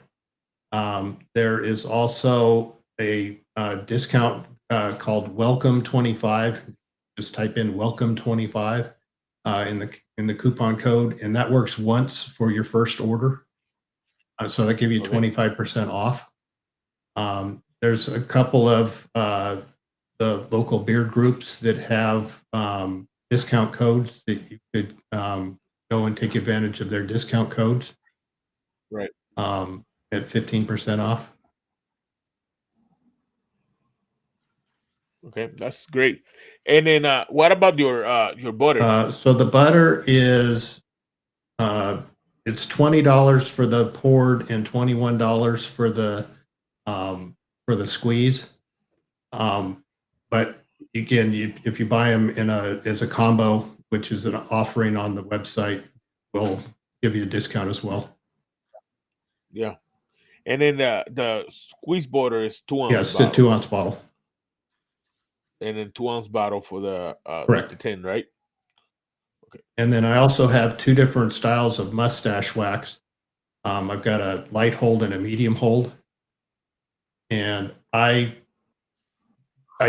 There is also a discount called Welcome 25. Just type in Welcome 25 in the coupon code, and that works once for your first order. So that give you 25% off. There's a couple of the local beard groups that have discount codes that you could go and take advantage of their discount codes. Right. At 15% off. Okay, that's great. And then what about your butter? So the butter is it's $20 for the poured and $21 for the squeeze. But again, if you buy them as a combo, which is an offering on the website, we'll give you a discount as well. Yeah. And then the squeeze butter is 2 ounce. Yes, the 2 ounce bottle. And then 2 ounce bottle for the Correct. the 10, right? Okay. And then I also have two different styles of mustache wax. I've got a light hold and a medium hold. And I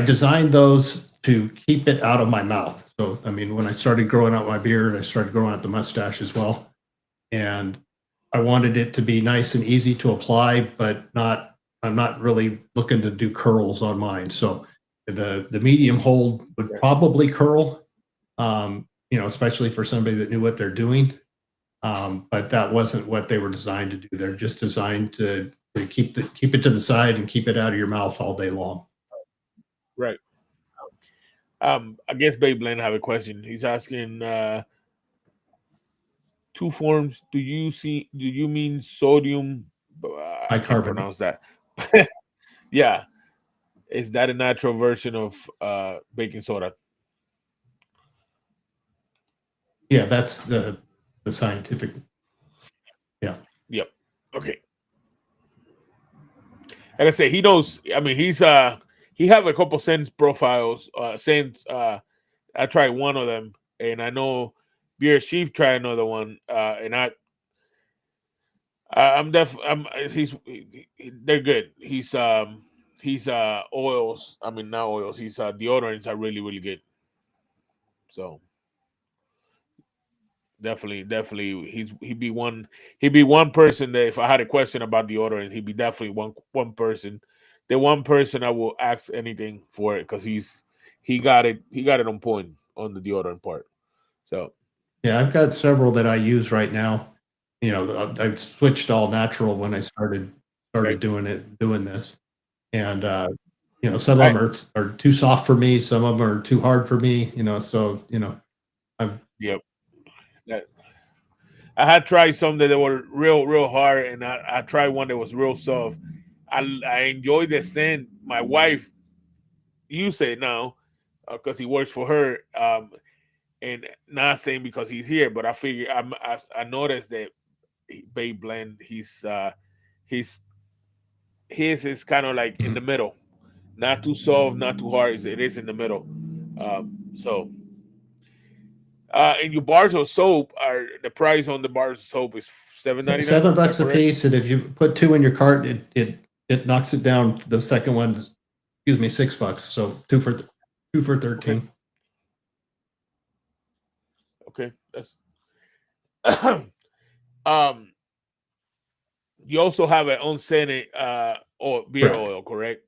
designed those to keep it out of my mouth. So, I mean, when I started growing out my beard, I started growing out the mustache as well. And I wanted it to be nice and easy to apply, but I'm not really looking to do curls on mine. So the medium hold would probably curl, especially for somebody that knew what they're doing. But that wasn't what they were designed to do. They're just designed to keep it to the side and keep it out of your mouth all day long. Right. I guess Babe Blend have a question. He's asking, two forms. Do you mean sodium? I can't Bicarbonate. pronounce that. Yeah. Is that a natural version of baking soda? Yeah, that's the scientific. Yeah. Yep. Okay. Like I said, he knows. I mean, he have a couple scent profiles. Scents. I tried one of them, and I know Beer Chief tried another one. And I'm they're good. He's oils. I mean, not oils. He's deodorants are really, really good. So definitely, he'd be one person that if I had a question about deodorant, he'd be definitely one person. The one person I will ask anything for it because he got it on point on the deodorant part. So Yeah, I've got several that I use right now. You know, I've switched all natural when I started Right. doing this, and you know, some of them are too soft for me, some of them are too hard for me. You know, so you know, yep. I had tried some that were real hard, and I tried one that was real soft. I enjoyed the scent. My wife, you say now, because he works for her, and not saying because he's here, but I figure I noticed that Babe Blend, his is kind of like in the middle, not too soft, not too hard. It is in the middle. So. And your bars of soap are the price on the bars of soap is $7.99. $7 a piece, and if you put 2 in your cart, it knocks it down. The second one's, excuse me, $6. So 2 for 13. Okay, that's you also have an unscented beer Correct. oil, correct?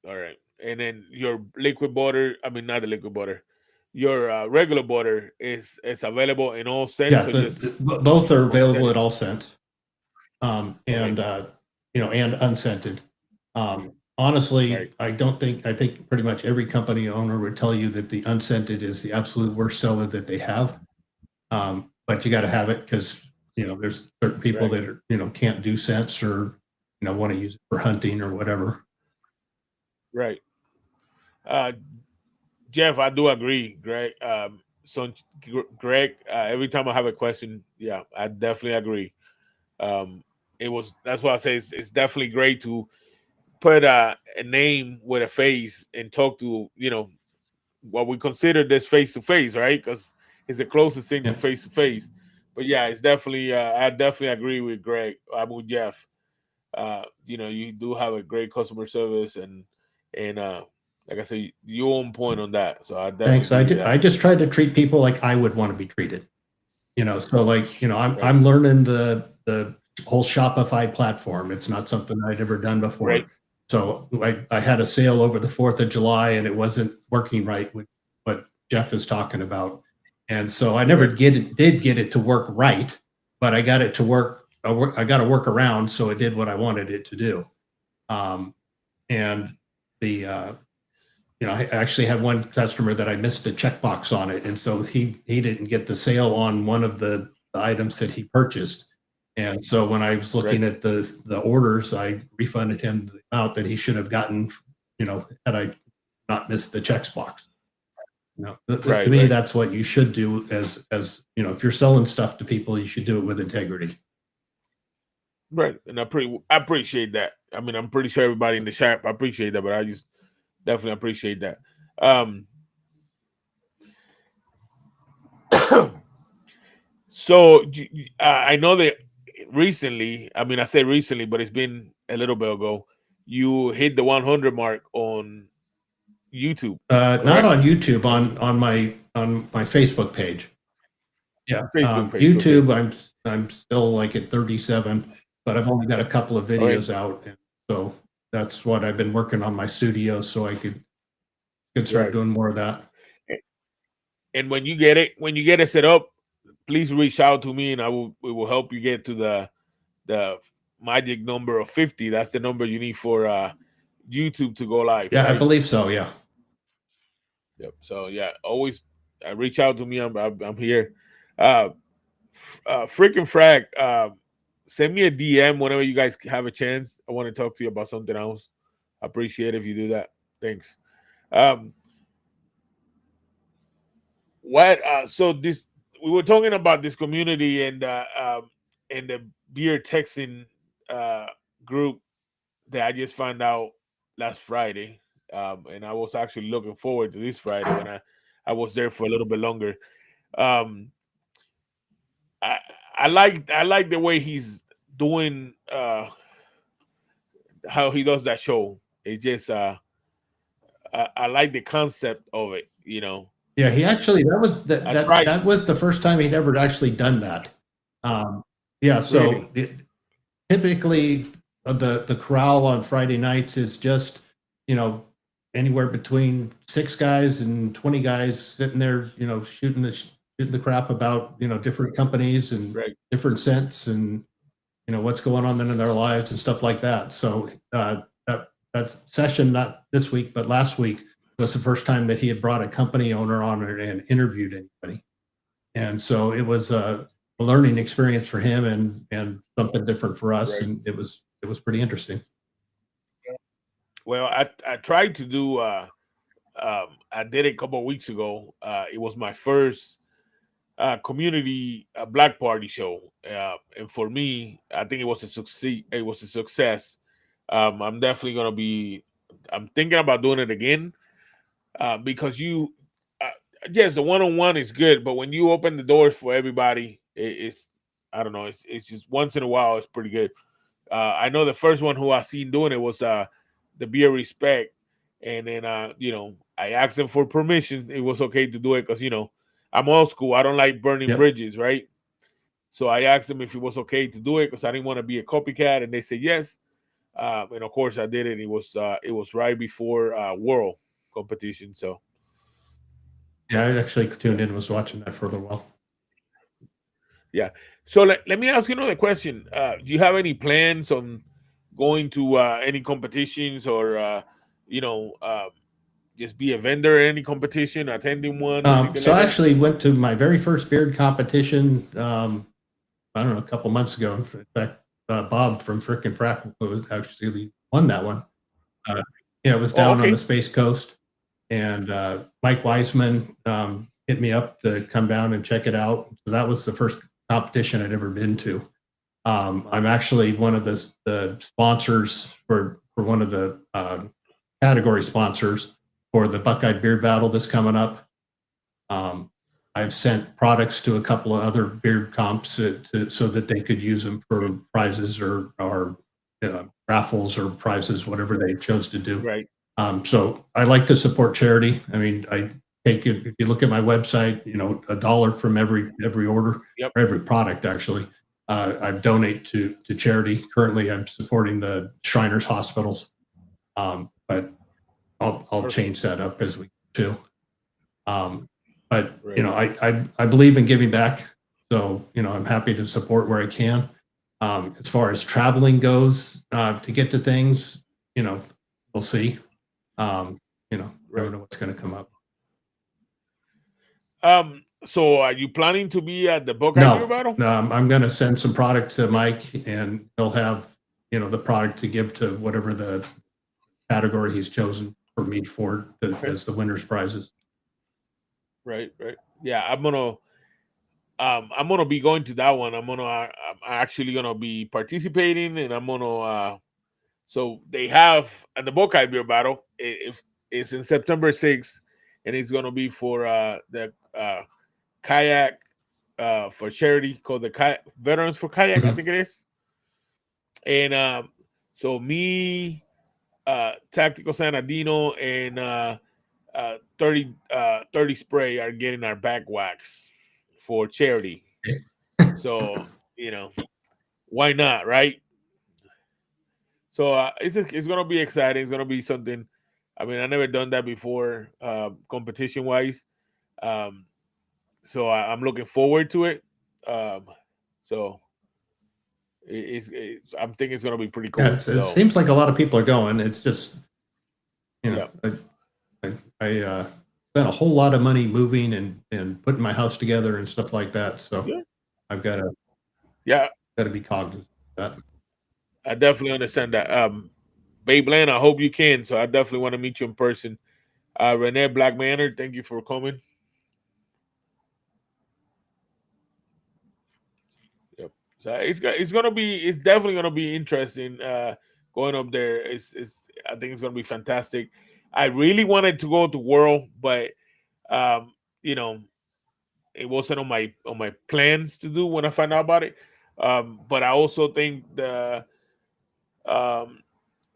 All right, and then your liquid butter. I mean, not the liquid butter. Your regular butter is available in all scents. Yeah, both are available at all scents, and you know, and unscented. Honestly, Right. I think pretty much every company owner would tell you that the unscented is the absolute worst seller that they have. But you got to have it because you know there's certain people that are, you know, can't do scents or you know want to use it for hunting or whatever. Right. Jeff, I do agree, Greg. So Greg, every time I have a question, yeah, I definitely agree. That's why I say it's definitely great to put a name with a face and talk to, you know, what we consider this face to face, right? Because it's the closest thing to face to face. But yeah, it's definitely I definitely agree with Greg. I'm with Jeff. You know, you do have a great customer service and like I said, you're on point on that. So I definitely Thanks. I just try to treat people like I would want to be treated. You know, so like, you know, I'm learning the whole Shopify platform. It's not something I'd ever done before. Right. So I had a sale over the 4th of July and it wasn't working right with what Jeff is talking about. And so I never did get it to work right, but I got it to work. I got to work around. So it did what I wanted it to do. And the, you know, I actually had one customer that I missed a checkbox on it. And so he didn't get the sale on one of the items that he purchased. And so when I was looking at the orders, I refunded him the amount that he should have gotten, you know, had I not missed the checkbox. You know, to me, that's what you should do as, you know, if you're selling stuff to people, you should do it with integrity. Right. And I appreciate that. I mean, I'm pretty sure everybody in the shop, I appreciate that, but I just definitely appreciate that. So I know that recently, I mean, I say recently, but it's been a little bit ago, you hit the 100 mark on YouTube. Not on YouTube, on my Facebook page. Yeah, Facebook page, YouTube, okay. I'm still like at 37, but I've only got a couple of videos out, and so that's what I've been working on my studio, so I could start doing more of that. And when you get it set up, please reach out to me, and we will help you get to the magic number of 50. That's the number you need for YouTube to go live. Yeah, right? I believe so. Yeah. Yep. So yeah, always reach out to me. I'm here. Freaking Frag, send me a DM whenever you guys have a chance. I want to talk to you about something else. I appreciate it if you do that. Thanks. So this, we were talking about this community and the beer texting group that I just found out last Friday. And I was actually looking forward to this Friday when I was there for a little bit longer. Um, I like the way he's doing how he does that show. It just I like the concept of it, Yeah, he actually I tried. that was the first time he'd ever actually done that. Yeah, so Really? typically the corral on Friday nights is just anywhere between 6 guys and 20 guys sitting there, shooting the crap about different companies and Right. different scents and what's going on in their lives and stuff like that. So that session, not this week but last week, was the first time that he had brought a company owner on and interviewed anybody. And so it was a learning experience for him and something different for us. Right. And it was pretty interesting. Well, I tried to do I did it a couple of weeks ago. It was my first community black party show, and for me, I think it was a succeed. It was a success. I'm definitely gonna be. I'm thinking about doing it again because yes, the one-on-one is good, but when you open the doors for everybody, it's I don't know. It's just once in a while, it's pretty good. I know the first one who I seen doing it was the Beer Respect, and then I asked him for permission. It was okay to do it because I'm old school. I don't like burning bridges, right? So I asked him if it was okay to do it because I didn't want to be a copycat, and they said yes. And of course I did it. It was right before World competition. So yeah, I actually tuned in and was watching that for a little while. Yeah. So let me ask you another question. Do you have any plans on going to any competitions or just be a vendor in any competition, attending one? So I actually went to my very first beard competition. I don't know, a couple months ago. In fact, Bob from Frickin' Frack was actually won that one. It was down on the Space Coast, and Mike Weisman hit me up to come down and check it out. So that was the first competition I'd ever been to. I'm actually one of the sponsors for one of the category sponsors for the Buckeye Beard Battle that's coming up. I've sent products to a couple of other beard comps so that they could use them for prizes or raffles or prizes, whatever they chose to do. Right. So I like to support charity. I mean, I take it, if you look at my website, $1 from every order, or every product actually. I donate to charity. Currently, I'm supporting the Shriners Hospitals, but I'll change that up as we do. But I believe in giving back, so I'm happy to support where I can. As far as traveling goes, to get to things, we'll see. I don't know what's going to come up. So are you planning to be at the Buckeye Beer Battle? No, I'm going to send some product to Mike, and he'll have the product to give to whatever the category he's chosen for me as the winner's prizes. Right. Yeah, I'm gonna be going to that one. I'm actually gonna be participating, and I'm gonna. So they have at the Buckeye Beer Battle. It's in September 6th, and it's gonna be for the kayak for charity called the Veterans for Kayak. I think it is. And so me, Tactical Sanadino, and 30 Spray are getting our back wax for charity. So why not, right? So it's gonna be exciting. It's gonna be something. I mean, I never done that before, competition wise. So I'm looking forward to it. So I'm thinking it's gonna be pretty Yeah, cool. it So seems like a lot of people are going. It's just, you know, yeah. I spent a whole lot of money moving and putting my house together and stuff like that. So Yeah. I've got Yeah, to be cognizant of that. I definitely understand that. Babe Land, I hope you can. So I definitely want to meet you in person. Renee Black Manor, thank you for coming. Yep. So it's definitely gonna be interesting going up there. It's I think it's gonna be fantastic. I really wanted to go to World, but um, you know, it wasn't on my plans to do when I found out about it. But I also think um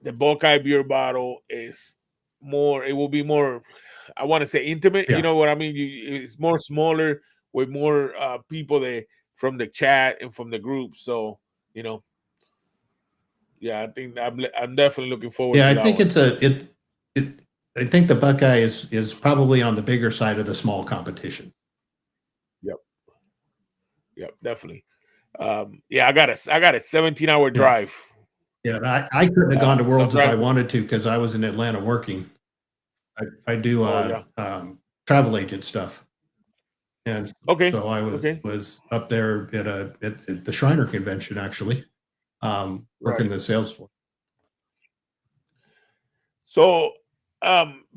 the Buckeye beer bottle is more. It will be more. I want to say intimate. You Yeah. know what I mean? It's more smaller with more people that from the chat and from the group. So you know, yeah, I think I'm definitely looking forward Yeah, to I that think one. I think the Buckeye is probably on the bigger side of the small competition. Yep, yep, definitely. Yeah, I got a 17-hour Yeah. drive. Yeah, I couldn't have gone to So I'm Worlds if I driving. wanted to because I was in Atlanta working. I do Oh yeah. travel agent stuff, and Okay. so I Okay. was up there at the Shriner convention actually, working Right. the sales floor. So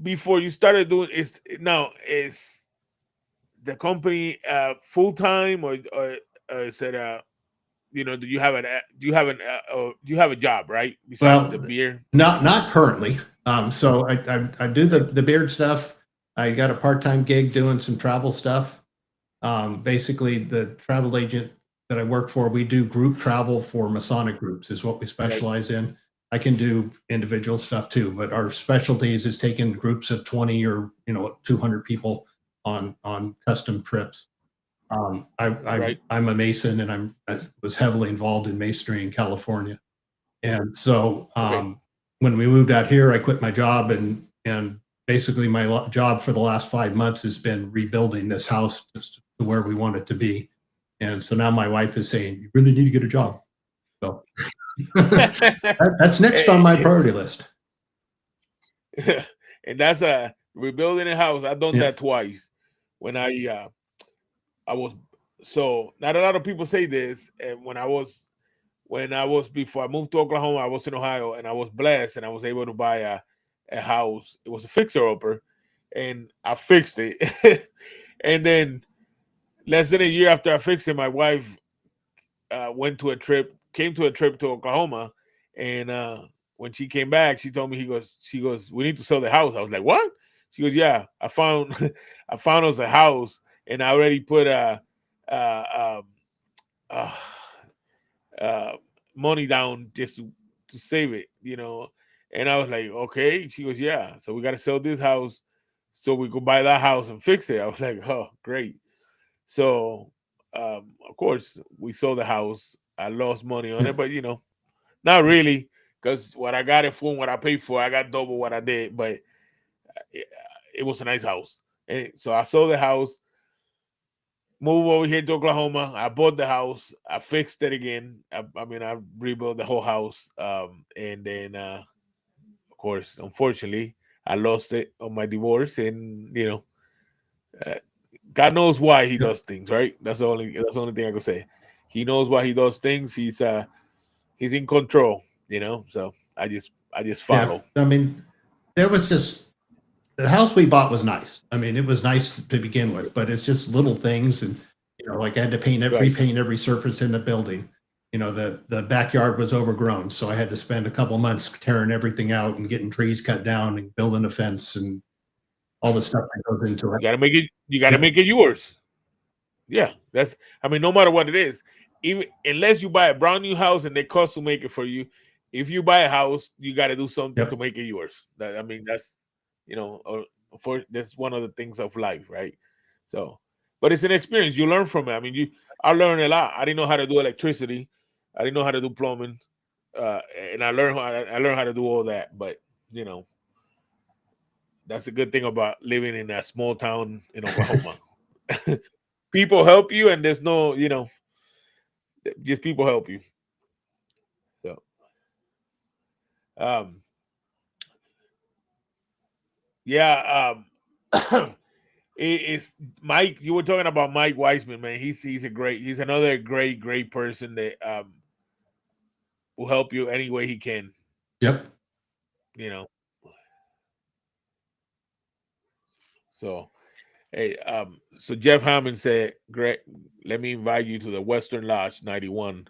before you started doing is the company full time or is it you know do you have do you have a job, right, besides the Well, beer? not currently. So I do the beard stuff. I got a part-time gig doing some travel stuff. Basically, the travel agent that I work for, we do group travel for Masonic groups, is what we Right. specialize in. I can do individual stuff too, but our specialties is taking groups of 20 or 200 people on custom trips. Right. I'm a Mason, and I was heavily involved in masonry in California. And so Okay. when we moved out here, I quit my job, and basically my job for the last 5 months has been rebuilding this house just to where we want it to be. And so now my wife is saying, "You really need to get a job." So that's next on my priority list. And that's a rebuilding a house. I've done Yeah. that twice when I was so not a lot of people say this. And when I was before I moved to Oklahoma, I was in Ohio, and I was blessed, and I was able to buy a house. It was a fixer upper, and I fixed it. And then less than a year after I fixed it, my wife came to a trip to Oklahoma, and when she came back, she told me she goes, "We need to sell the house." I was like, "What?" She goes, "Yeah, I found I found us a house, and I already put uh, uh, uh, money down just to save it, you know." And I was like, "Okay." She goes, "Yeah, so we got to sell this house so we could buy that house and fix it." I was like, "Oh, great." So, of course, we sold the house. I lost money on Yeah. it, but not really, because what I got it for and what I paid for, I got double what I did. But it, it was a nice house, and so I sold the house, moved over here to Oklahoma. I bought the house. I fixed it again. I mean, I rebuilt the whole house. And then, of course, unfortunately, I lost it on my divorce, and uh, God knows why he Yeah. does things, right? That's the only thing I can say. He knows why he does things. He's in control, So I just Yeah. follow. I mean, there was just the house we bought was nice. I mean, it was nice to begin with, but it's just little things, and like I had to Right. repaint every surface in the building. The backyard was overgrown, so I had to spend a couple months tearing everything out and getting trees cut down and building a fence and all the stuff that goes into it. You gotta Yeah. make it yours. Yeah. I mean, no matter what it is, even unless you buy a brand new house and they custom make it for you, if you buy a house, you gotta do something to Yep. make it yours. I mean, that's that's one of the things of life, right? So, but it's an experience. You learn from it. I mean, I learned a lot. I didn't know how to do electricity. I didn't know how to do plumbing. And I learned how to do all that. But you know, that's a good thing about living in a small town in Oklahoma. People help you, and there's no, just people help you. So, yeah, it's Mike. You were talking about Mike Weissman, man. He's another great person that will help you any way he can. Yep. You know. So, hey, so Jeff Hammond said, "Greg, let me invite you to the Western Lodge 91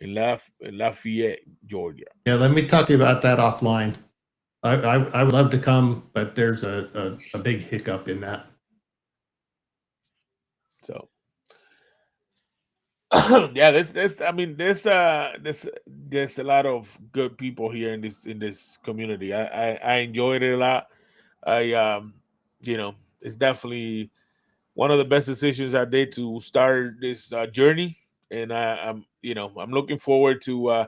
in Lafayette, Georgia." Yeah, let me talk to you about that offline. I would love to come, but there's a big hiccup in that. So, yeah, there's a lot of good people here in this community. I enjoyed it a lot. It's definitely one of the best decisions I did to start this journey, and I'm looking forward to.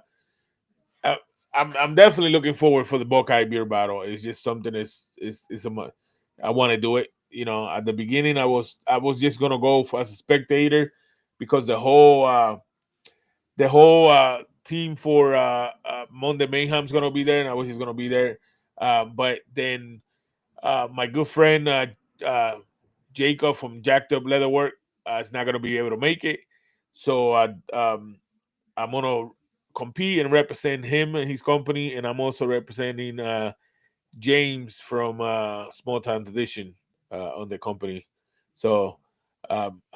I'm definitely looking forward for the Buckeye beer battle. It's just something I want to do it. At the beginning, I was just gonna go as a spectator because the whole team for Monday Mayhem's gonna be there, and I was just gonna be there. But then my good friend Jacob from Jacked Up Leatherwork is not gonna be able to make it, so I'm gonna compete and represent him and his company, and I'm also representing James from Small Town Tradition on the company. So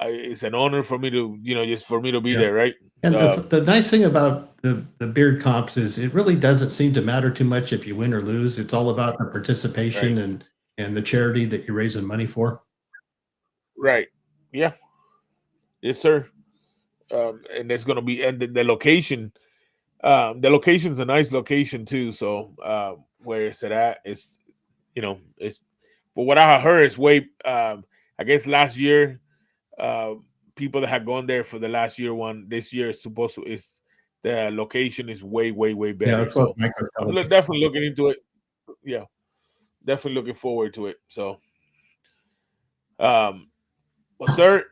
it's an honor for me to just for me to be there, right? And the nice thing about the beard comps is it really doesn't seem to matter too much if you win or lose. It's all about the participation and the charity that you're raising money for. Right. Yeah. Yes, sir. And there's going to be, and the location, the location's a nice location too. So where it's at, it's for what I heard, it's way. I guess last year, people that had gone there for the last year one, this year is the location is way better. Yeah, so I'm definitely looking into it. Yeah, definitely looking forward to it. So, well, sir,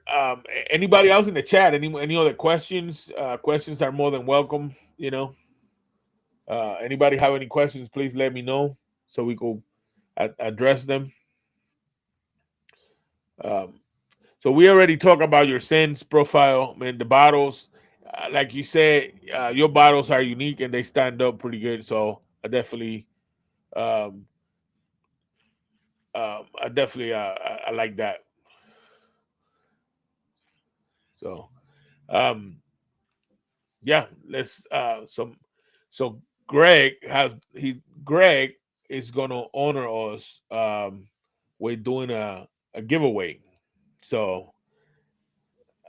anybody else in the chat? Any other questions? Questions are more than welcome. Anybody have any questions? Please let me know so we could address them. So we already talked about your scents profile, man. The bottles, like you said, your bottles are unique and they stand up pretty good. So I definitely, I like that. So, yeah, let's. So Greg is gonna honor us with doing a giveaway. So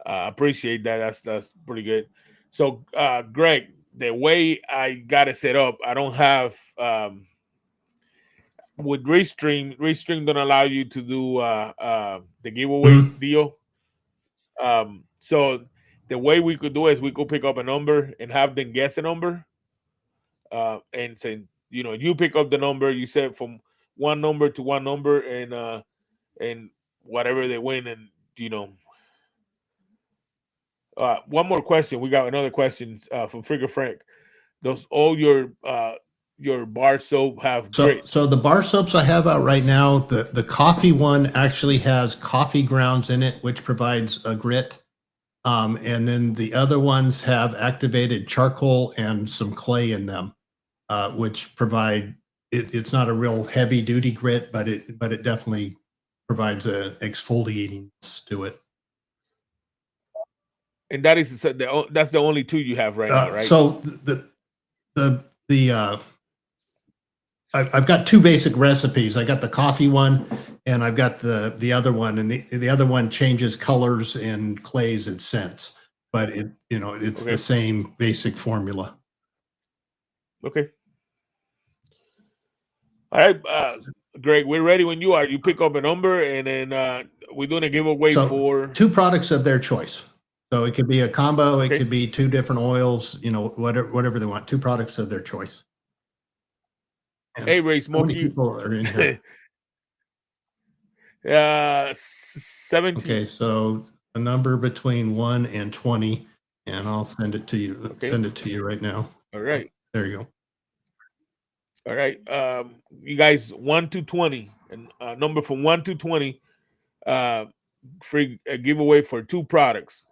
I appreciate that. That's pretty good. So Greg, the way I got it set up, I don't have with Restream don't allow you to do the giveaway deal. So the way we could do it is we could pick up a number and have them guess a number. And say, you pick up the number, you said from one number to one number, and whatever they win, and one more question. We got another question from Frigga Frank. Does all your bar soap have grit? So the bar soaps I have out right now, the coffee one actually has coffee grounds in it, which provides a grit. And then the other ones have activated charcoal and some clay in them, which provide it's not a real heavy duty grit, but it definitely provides a exfoliating to it. And that's the only two you have right now, right? So I've got two basic recipes. I got the coffee one, and I've got the other one, and the other one changes colors and clays and scents, but it's the same basic formula. Okay. All right, Greg, we're ready when you are. You pick up a number, and then we're doing a giveaway for two products of their choice. So it could be a combo. It could be two different oils. Whatever they want. Two products of their choice. And hey, Ray Smokey. People are in here. 17. Okay, so a number between 1 and 20. and I'll send it to you. Okay. Send it to you right now. All right. There you go. All right. You guys 1 to 20 and number from 1 to 20 free giveaway for 2 products.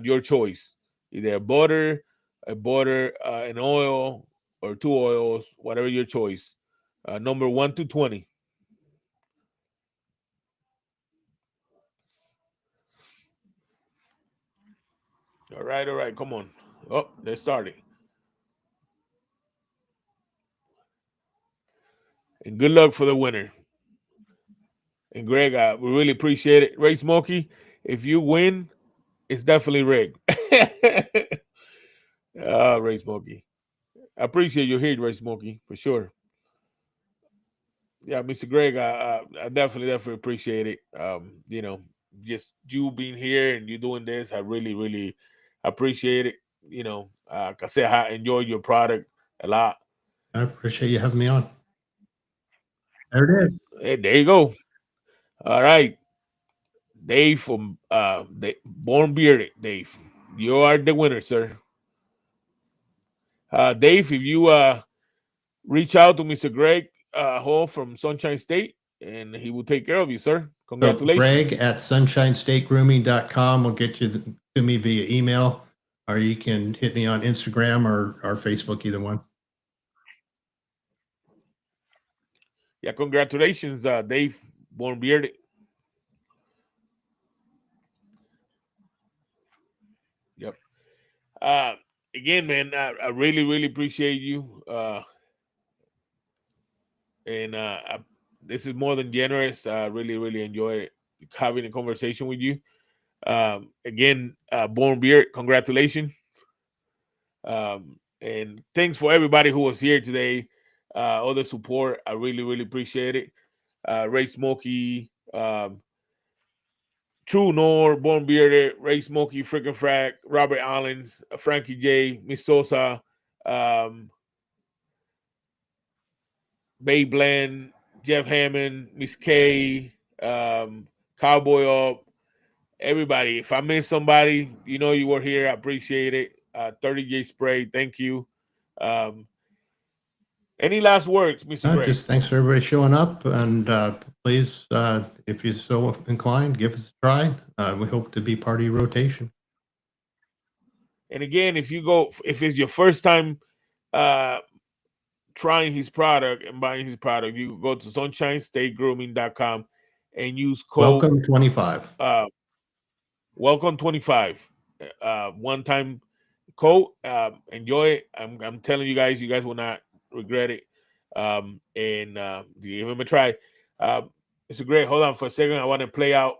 Your choice. Either a butter, an oil, or 2 oils, whatever your choice. Number 1 to 20. All right. Come on. Oh, they're starting. And good luck for the winner. And Greg, we really appreciate it. Ray Smokey, if you win, it's definitely rigged. Ray Smokey. I appreciate you here, Ray Smokey, for sure. Yeah, Mr. Greg, I definitely appreciate it. Just you being here and you doing this, I really appreciate it. Like I said, I enjoy your product a lot. I appreciate you having me on. There it is. Hey, there you go. All right. Dave from Born Bearded, Dave. You are the winner, sir. Dave, if you reach out to Mr. Greg Hall from Sunshine State, and he will take care of you, sir. Congratulations. So Greg at sunshinestategrooming.com will get you to me via email, or you can hit me on Instagram or Facebook, either one. Yeah, congratulations, Dave, Born Bearded. Yep. Again, man, I really appreciate you. And this is more than generous. I really enjoy having a conversation with you. Again, Born Beard, congratulations. And thanks for everybody who was here today. All the support, I really appreciate it. Ray Smokey, True Nor, Born Bearded, Ray Smokey, Frickin' Frack, Robert Allens, Frankie J, Miss Sosa, Bay Blend, Jeff Hammond, Miss K, Cowboy Up, everybody. If I missed somebody, you were here. I appreciate it. 30J Spray, thank you. Any last words, Mr. Gray? Just thanks for everybody showing up, and please, if you're so inclined, give us a try. We hope to be part of your rotation. And again, if it's your first time trying his product and buying his product, you go to sunshinestategrooming.com and use code Welcome25. Welcome25. One-time code. Enjoy it. I'm telling you guys will not regret it. And give him a try. It's a great. Hold on for a second. I want to play out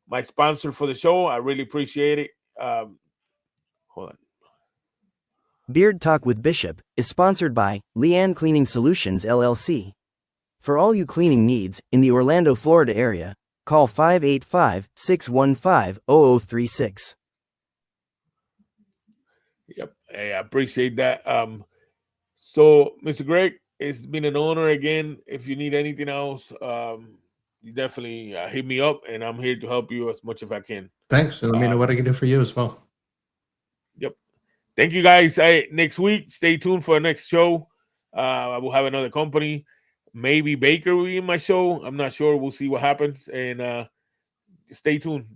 my sponsor for the show. I really appreciate it. Hold on. Beard Talk with Bishop is sponsored by Leanne Cleaning Solutions, LLC. For all you cleaning needs in the Orlando, Florida area, call 585-615-0036. Yep. Hey, I appreciate that. So, Mr. Greg, it's been an honor again. If you need anything else, you definitely hit me up, and I'm here to help you as much as I can. Thanks. And let me know what I can do for you as well. Yep. Thank you, guys. Next week, stay tuned for our next show. I will have another company. Maybe Baker will be in my show. I'm not sure. We'll see what happens. And stay tuned.